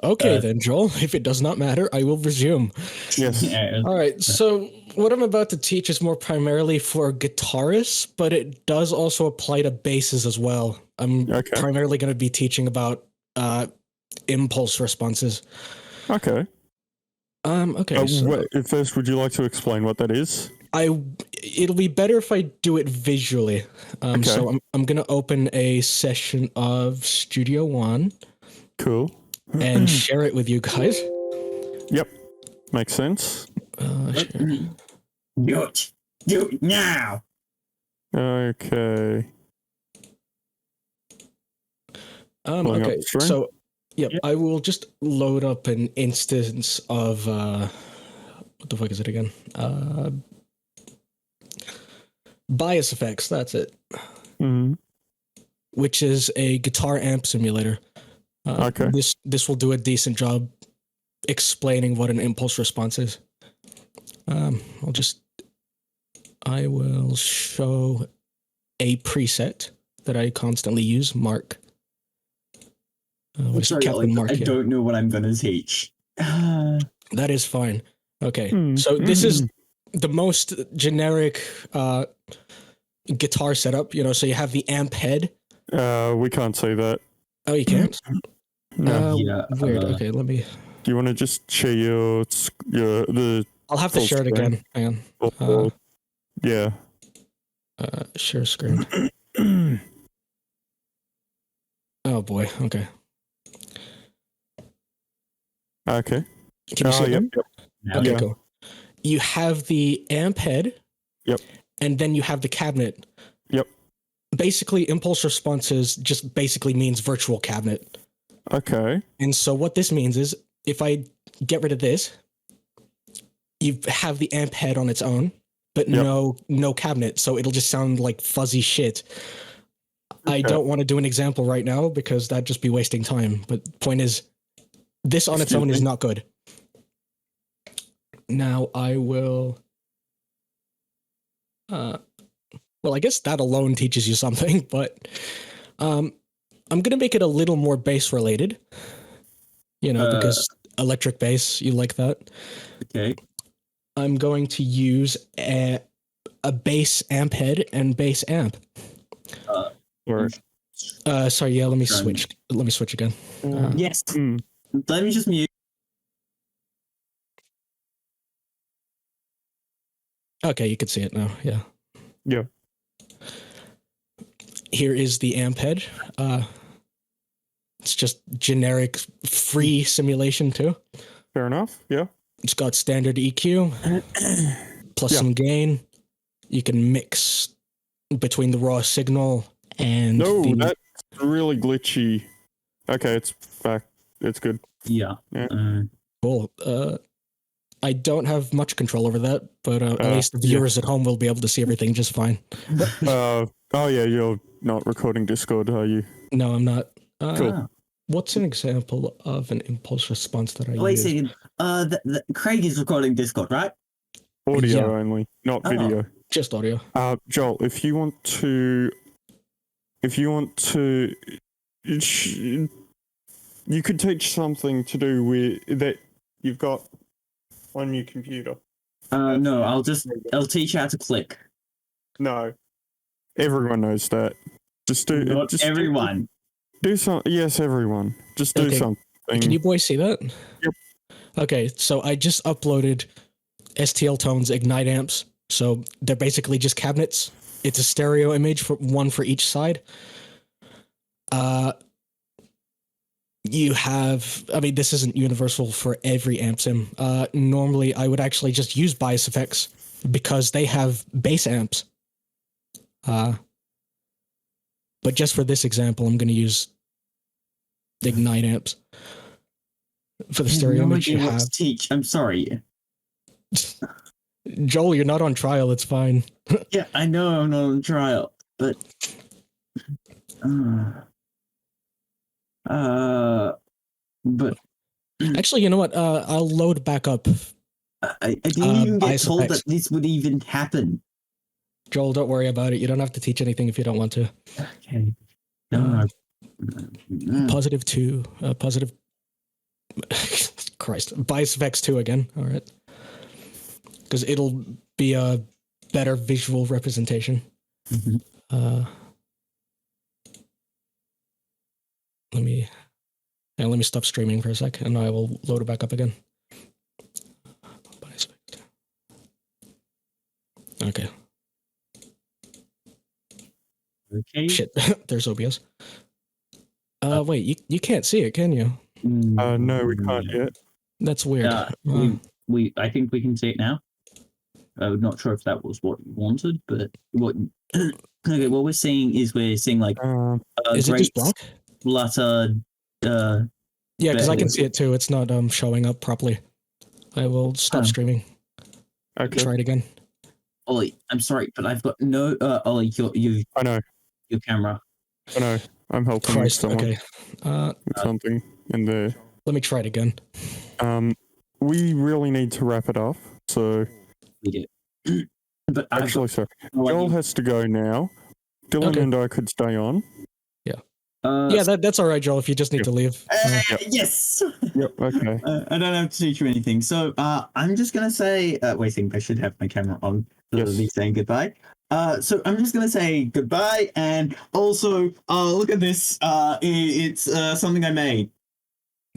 Okay, then, Joel. If it does not matter, I will resume.
Yes.
All right. So what I'm about to teach is more primarily for guitarists, but it does also apply to basses as well. I'm primarily going to be teaching about impulse responses.
Okay.
Okay.
First, would you like to explain what that is?
It'll be better if I do it visually. So I'm going to open a session of Studio One.
Cool.
And share it with you guys.
Yep. Makes sense.
Do it now.
Okay.
Okay. So, I will just load up an instance of what the fuck is it again? Bias Effects. That's it.
Mm-hmm.
Which is a guitar amp simulator. This will do a decent job explaining what an impulse response is. I will show a preset that I constantly use, Mark.
Sorry, I don't know what I'm going to teach.
That is fine. Okay, so this is the most generic guitar setup, so you have the amp head.
We can't say that.
Oh, you can't?
No.
Weird. Okay, let me...
Do you want to just share the...
I'll have to share it again. Hang on.
Yeah.
Share screen. Oh boy, okay.
Okay.
Can you see them?
Yep.
Okay, cool. You have the amp head.
Yep.
And then you have the cabinet.
Yep.
Basically, impulse responses just basically means virtual cabinet.
Okay.
And so what this means is if I get rid of this, you have the amp head on its own, but no cabinet. So it'll just sound like fuzzy shit. I don't want to do an example right now because that'd just be wasting time. But the point is, this on its own is not good. Now I will... Well, I guess that alone teaches you something, but I'm gonna make it a little more bass related. Because electric bass, you like that.
Okay.
I'm going to use a bass amp head and bass amp.
Alright.
Sorry, yeah, let me switch. Let me switch again.
Yes.
Hmm.
Let me just mute.
Okay, you can see it now. Yeah.
Yeah.
Here is the amp head. It's just generic free simulation too.
Fair enough. Yeah.
It's got standard EQ plus some gain. You can mix between the raw signal and
No, that's really glitchy. Okay, it's back. It's good.
Yeah.
cool. I don't have much control over that, but at least the viewers at home will be able to see everything just fine.
Oh yeah, you're not recording Discord, are you?
No, I'm not.
Cool.
What's an example of an impulse response that I
Wait a
use?
second. Craig is recording Discord, right?
Audio only, not video.
Just audio.
Joel, if you want to, you could teach something to do with that you've got on your computer.
No, I'll teach you how to click.
No, everyone knows that. Just do.
Not
just
everyone.
Do something. Yes, everyone. Just do something.
Can you boys see that?
Yep.
Okay, so I just uploaded STL Tones Ignite amps. So they're basically just cabinets. It's a stereo image for one for each side. You have, I mean, this isn't universal for every amp sim. Normally, I would actually just use bias effects because they have bass amps. But just for this example, I'm going to use the Ignite amps for the stereo image you have.
Teach. I'm sorry.
Joel, you're not on trial. It's fine.
Yeah, I know I'm not on trial, but but
actually, you know what? I'll load back up.
I didn't even get
bias
told
effects.
that this would even happen.
Joel, don't worry about it. You don't have to teach anything if you don't want to.
Okay. No.
Positive 2. Positive. Christ. Bias effects 2 again. All right. Because it'll be a better visual representation.
Mm-hmm.
Let me stop streaming for a sec, and I will load it back up again. Okay.
Okay.
Shit, there's OBS. Wait, you can't see it, can you?
No, we can't yet.
That's weird.
I think we can see it now. I'm not sure if that was what you wanted, but what okay, what we're seeing like
is it just blank?
Flutter.
Yeah, because I can see it too. It's not showing up properly. I will stop streaming.
Okay.
Try it again.
Ollie, I'm sorry, but I've got no Ollie,
I know.
Your camera.
I know. I'm helping
Christ,
someone
okay.
with something in there.
Let me try it again.
We really need to wrap it up, so
We do. But
actually, sorry. Joel has to go now. Dylan and I could stay on.
Yeah, that's all right, Joel, if you just need to leave.
Yes.
Yep, okay.
I don't have to teach you anything. So I'm just going to say, wait a second, I should have my camera on to be saying goodbye. So I'm just going to say goodbye. And also, look at this. It's something I made.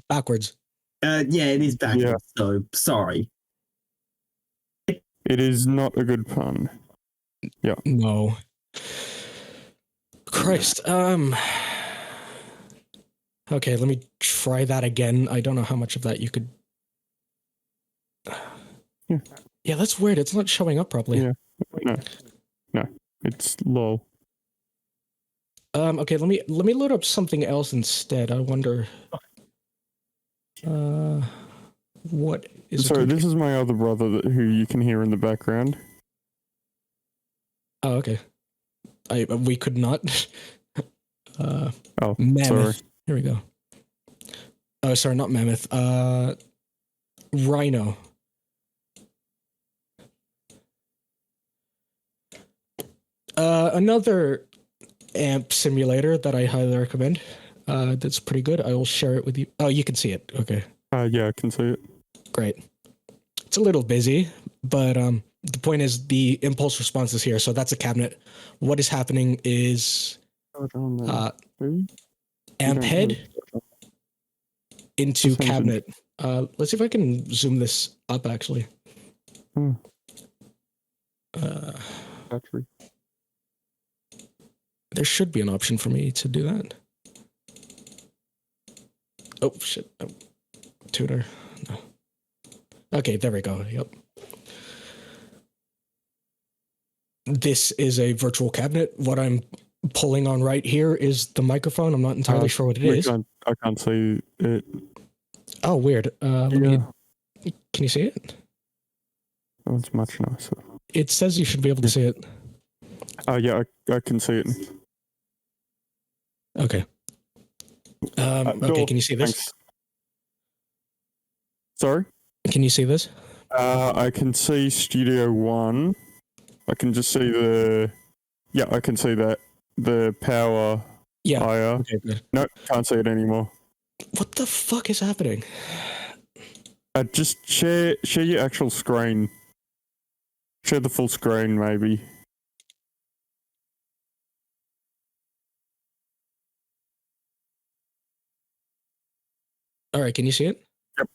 Backwards.
Yeah, it is backwards.
Yeah.
So sorry.
It is not a good pun. Yeah.
No. Christ. Okay, let me try that again. I don't know how much of that you could. Yeah, that's weird. It's not showing up properly.
Yeah. No. It's low.
Okay, let me load up something else instead. I wonder. What is?
Sorry, this is my other brother who you can hear in the background.
Oh, okay. We could not. Mammoth.
Sorry.
Here we go. Oh, sorry, not mammoth. Another amp simulator that I highly recommend. That's pretty good. I will share it with you. Oh, you can see it. Okay,
Yeah, I can see it.
great. It's a little busy, but the point is the impulse response is here. So that's a cabinet. What is happening is amp head into
This engine.
cabinet. Let's see if I can zoom this up actually.
Battery.
There should be an option for me to do that. Oh shit. Oh, tuner. No. Okay, there we go. Yep. This is a virtual cabinet. What I'm pulling on right here is the microphone. I'm not entirely sure what it is.
I can't see it.
Oh, weird. Let me. Can you see it?
Oh, it's much nicer.
It says you should be able to see it.
Yeah, I can see it.
Okay. Okay,
Cool.
can you see this?
Thanks. Sorry?
Can you see this?
I can see Studio One. I can just see the. Yeah, I can see that. The power
Yeah.
higher.
Okay, good.
No, can't see it anymore.
What the fuck is happening?
Just share your actual screen. Share the full screen, maybe.
All right, can you see it?
Yep.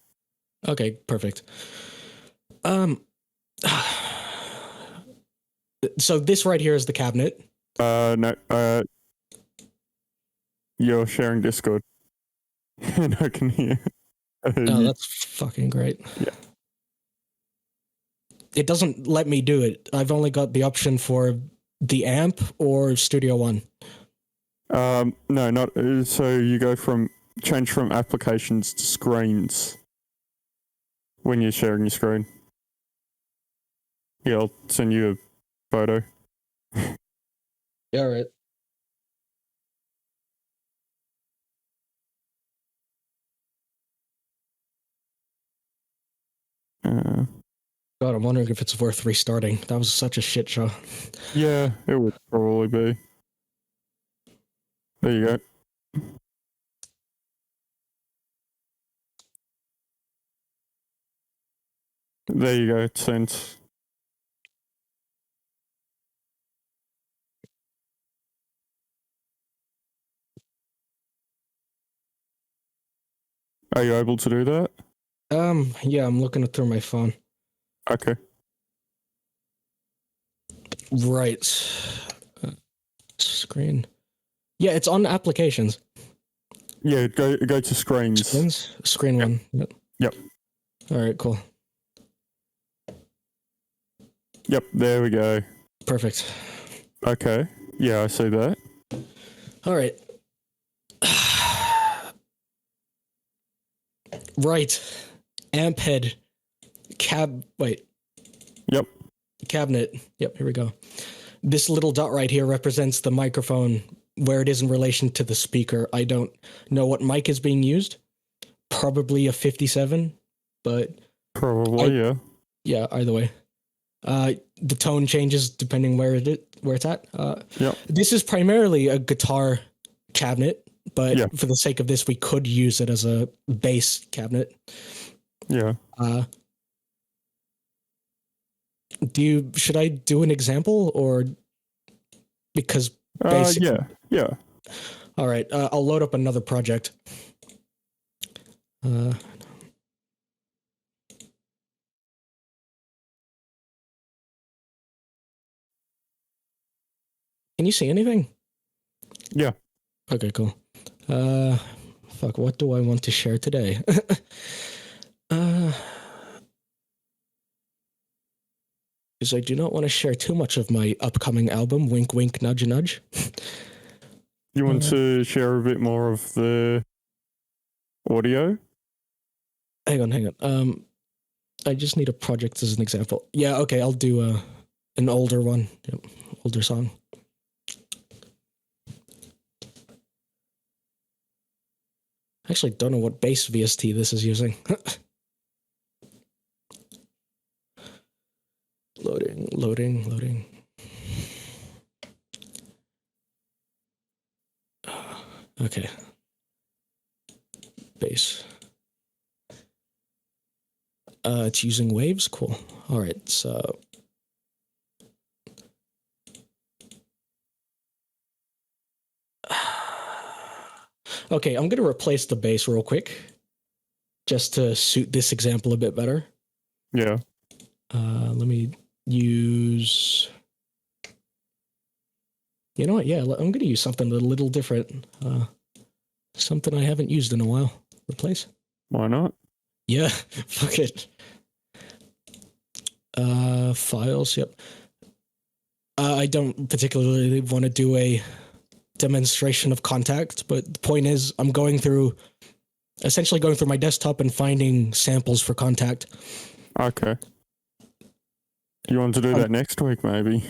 Okay, perfect. So this right here is the cabinet.
No, you're sharing Discord. And I can hear.
Oh, that's fucking great.
Yeah.
It doesn't let me do it. I've only got the option for the amp or Studio One.
No, not so. You go change from applications to screens when you're sharing your screen. Yeah, I'll send you a photo.
Yeah, all right. God, I'm wondering if it's worth restarting. That was such a shit show.
Yeah, it would probably be. There you go. There you go, it's sent. Are you able to do that?
Yeah, I'm looking through my phone.
Okay.
Right. Screen. Yeah, it's on applications.
Yeah, go to screens.
Screens? Screen one. Yep.
Yep.
All right, cool.
Yep, there we go.
Perfect.
Okay. Yeah, I see that.
All right. Right. Amp head. Wait.
Yep.
Cabinet. Yep, here we go. This little dot right here represents the microphone, where it is in relation to the speaker. I don't know what mic is being used. Probably a 57, but
Probably, yeah.
yeah, either way. The tone changes depending where it's at.
Yep.
This is primarily a guitar cabinet, but
Yeah.
for the sake of this, we could use it as a bass cabinet.
Yeah.
Should I do an example, or because basically?
Yeah.
All right, I'll load up another project. Can you see anything?
Yeah.
Okay, cool. Fuck, what do I want to share today? Because I do not want to share too much of my upcoming album, wink wink nudge nudge.
You want to share a bit more of the audio?
Hang on. I just need a project as an example. Yeah, okay, I'll do an older one. Yep, older song. I actually don't know what bass VST this is using. Loading. Okay. Bass. It's using waves? Cool. Alright, so... Okay, I'm gonna replace the bass real quick. Just to suit this example a bit better.
Yeah.
Let me use... You know what? Yeah, I'm gonna use something a little different. Something I haven't used in a while. Replace?
Why not?
Yeah, fuck it. Files, yep. I don't particularly want to do a demonstration of Kontakt, but the point is I'm essentially going through my desktop and finding samples for Kontakt.
Okay. You want to do that next week, maybe?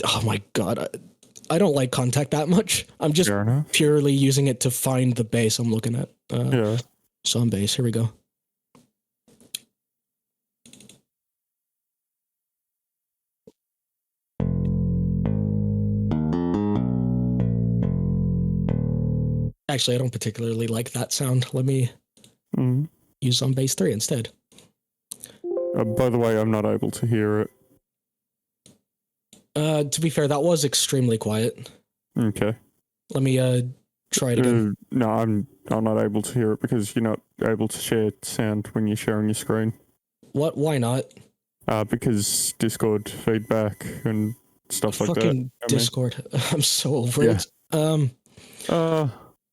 Oh my god, I don't like Kontakt that much. I'm just
Fair enough.
purely using it to find the bass I'm looking at.
Yeah.
Some bass, here we go. Actually, I don't particularly like that sound. Let me use on bass 3 instead.
By the way, I'm not able to hear it.
To be fair, that was extremely quiet.
Okay.
Let me try it again.
No, I'm not able to hear it because you're not able to share sound when you're sharing your screen.
What? Why not?
Because Discord feedback and stuff like that.
Fucking Discord. I'm so over it.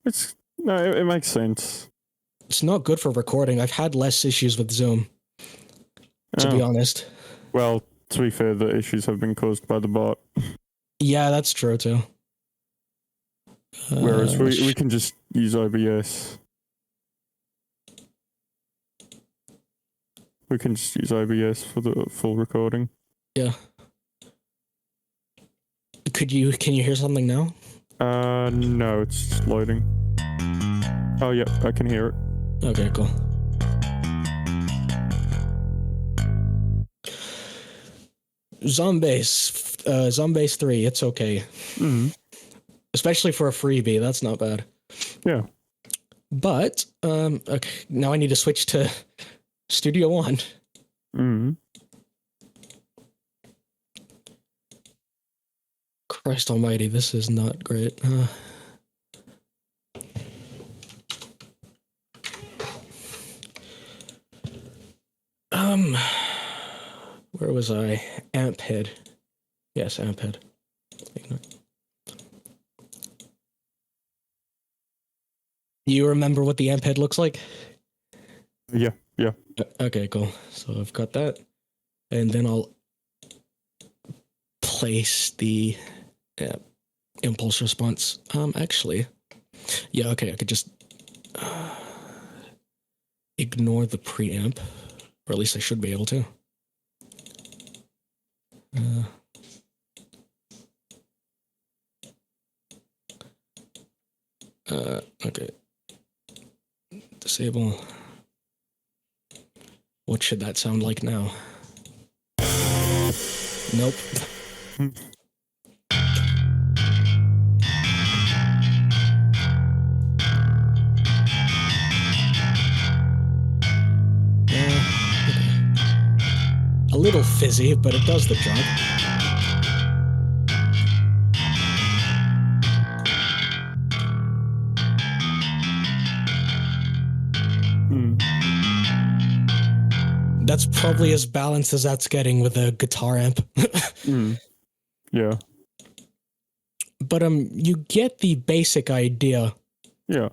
It makes sense.
It's not good for recording. I've had less issues with Zoom, to be honest.
Well, to be fair, the issues have been caused by the bot.
Yeah, that's true too.
Whereas we can just use OBS. We can just use OBS for the full recording.
Yeah. Can you hear something now?
No, it's just loading. Oh, yep, I can hear it.
Okay, cool. Zombase 3, it's okay. Especially for a freebie, that's not bad.
Yeah.
But, okay, now I need to switch to Studio One. Christ almighty, this is not great. Where was I? Amphead. Yes, Amphead. You remember what the Amphead looks like?
Yeah.
Okay, cool. So I've got that. And then I'll place the impulse response. Actually, yeah, okay, I could just ignore the preamp, or at least I should be able to. Okay. Disable. What should that sound like now? Nope. A little fizzy, but it does the job. That's probably as balanced as that's getting with a guitar amp.
Yeah.
But you get the basic idea.
Yeah.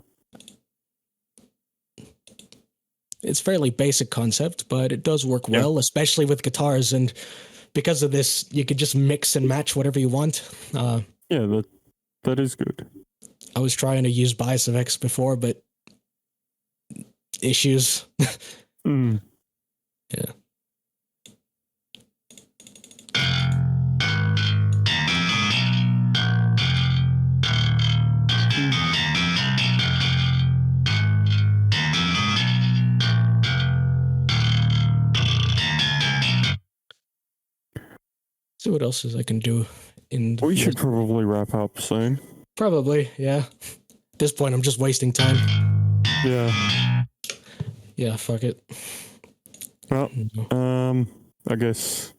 It's fairly basic concept, but it does work well, especially with guitars, and because of this, you could just mix and match whatever you want.
Yeah, that is good.
I was trying to use Bias of X before, but issues. Yeah. See what else I can do in.
We should probably wrap up soon.
Probably, yeah. At this point, I'm just wasting time.
Yeah.
Yeah, fuck it.
Well, I guess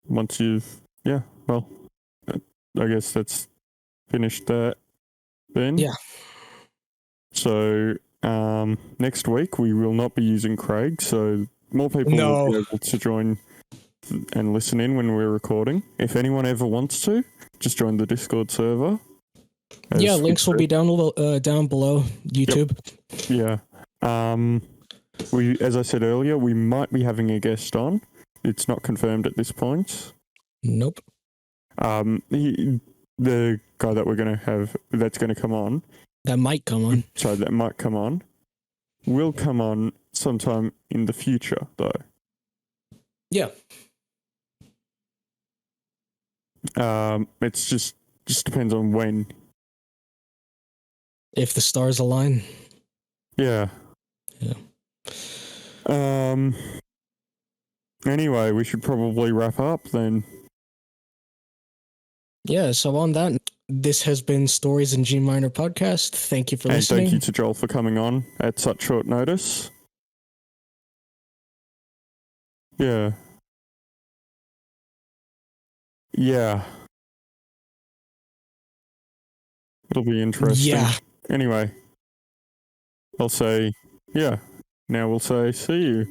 once you've, I guess that's finished that then.
Yeah.
So, next week we will not be using Craig, so more people will be able to join and listen in when we're recording. If anyone ever wants to, just join the Discord server.
Yeah, links will be down below YouTube.
Yeah. As I said earlier, we might be having a guest on. It's not confirmed at this point.
Nope.
The guy that we're going to have, that's going to come on.
That might come on.
Sorry, that might come on. Will come on sometime in the future, though.
Yeah.
It's just depends on when.
If the stars align.
Yeah.
Yeah.
Anyway, we should probably wrap up then.
Yeah, so on that, this has been Stories in G Minor podcast. Thank you for listening.
And thank you to Joel for coming on at such short notice. Yeah. Yeah. It'll be interesting.
Yeah.
Anyway, I'll say, yeah. Now we'll say, see you.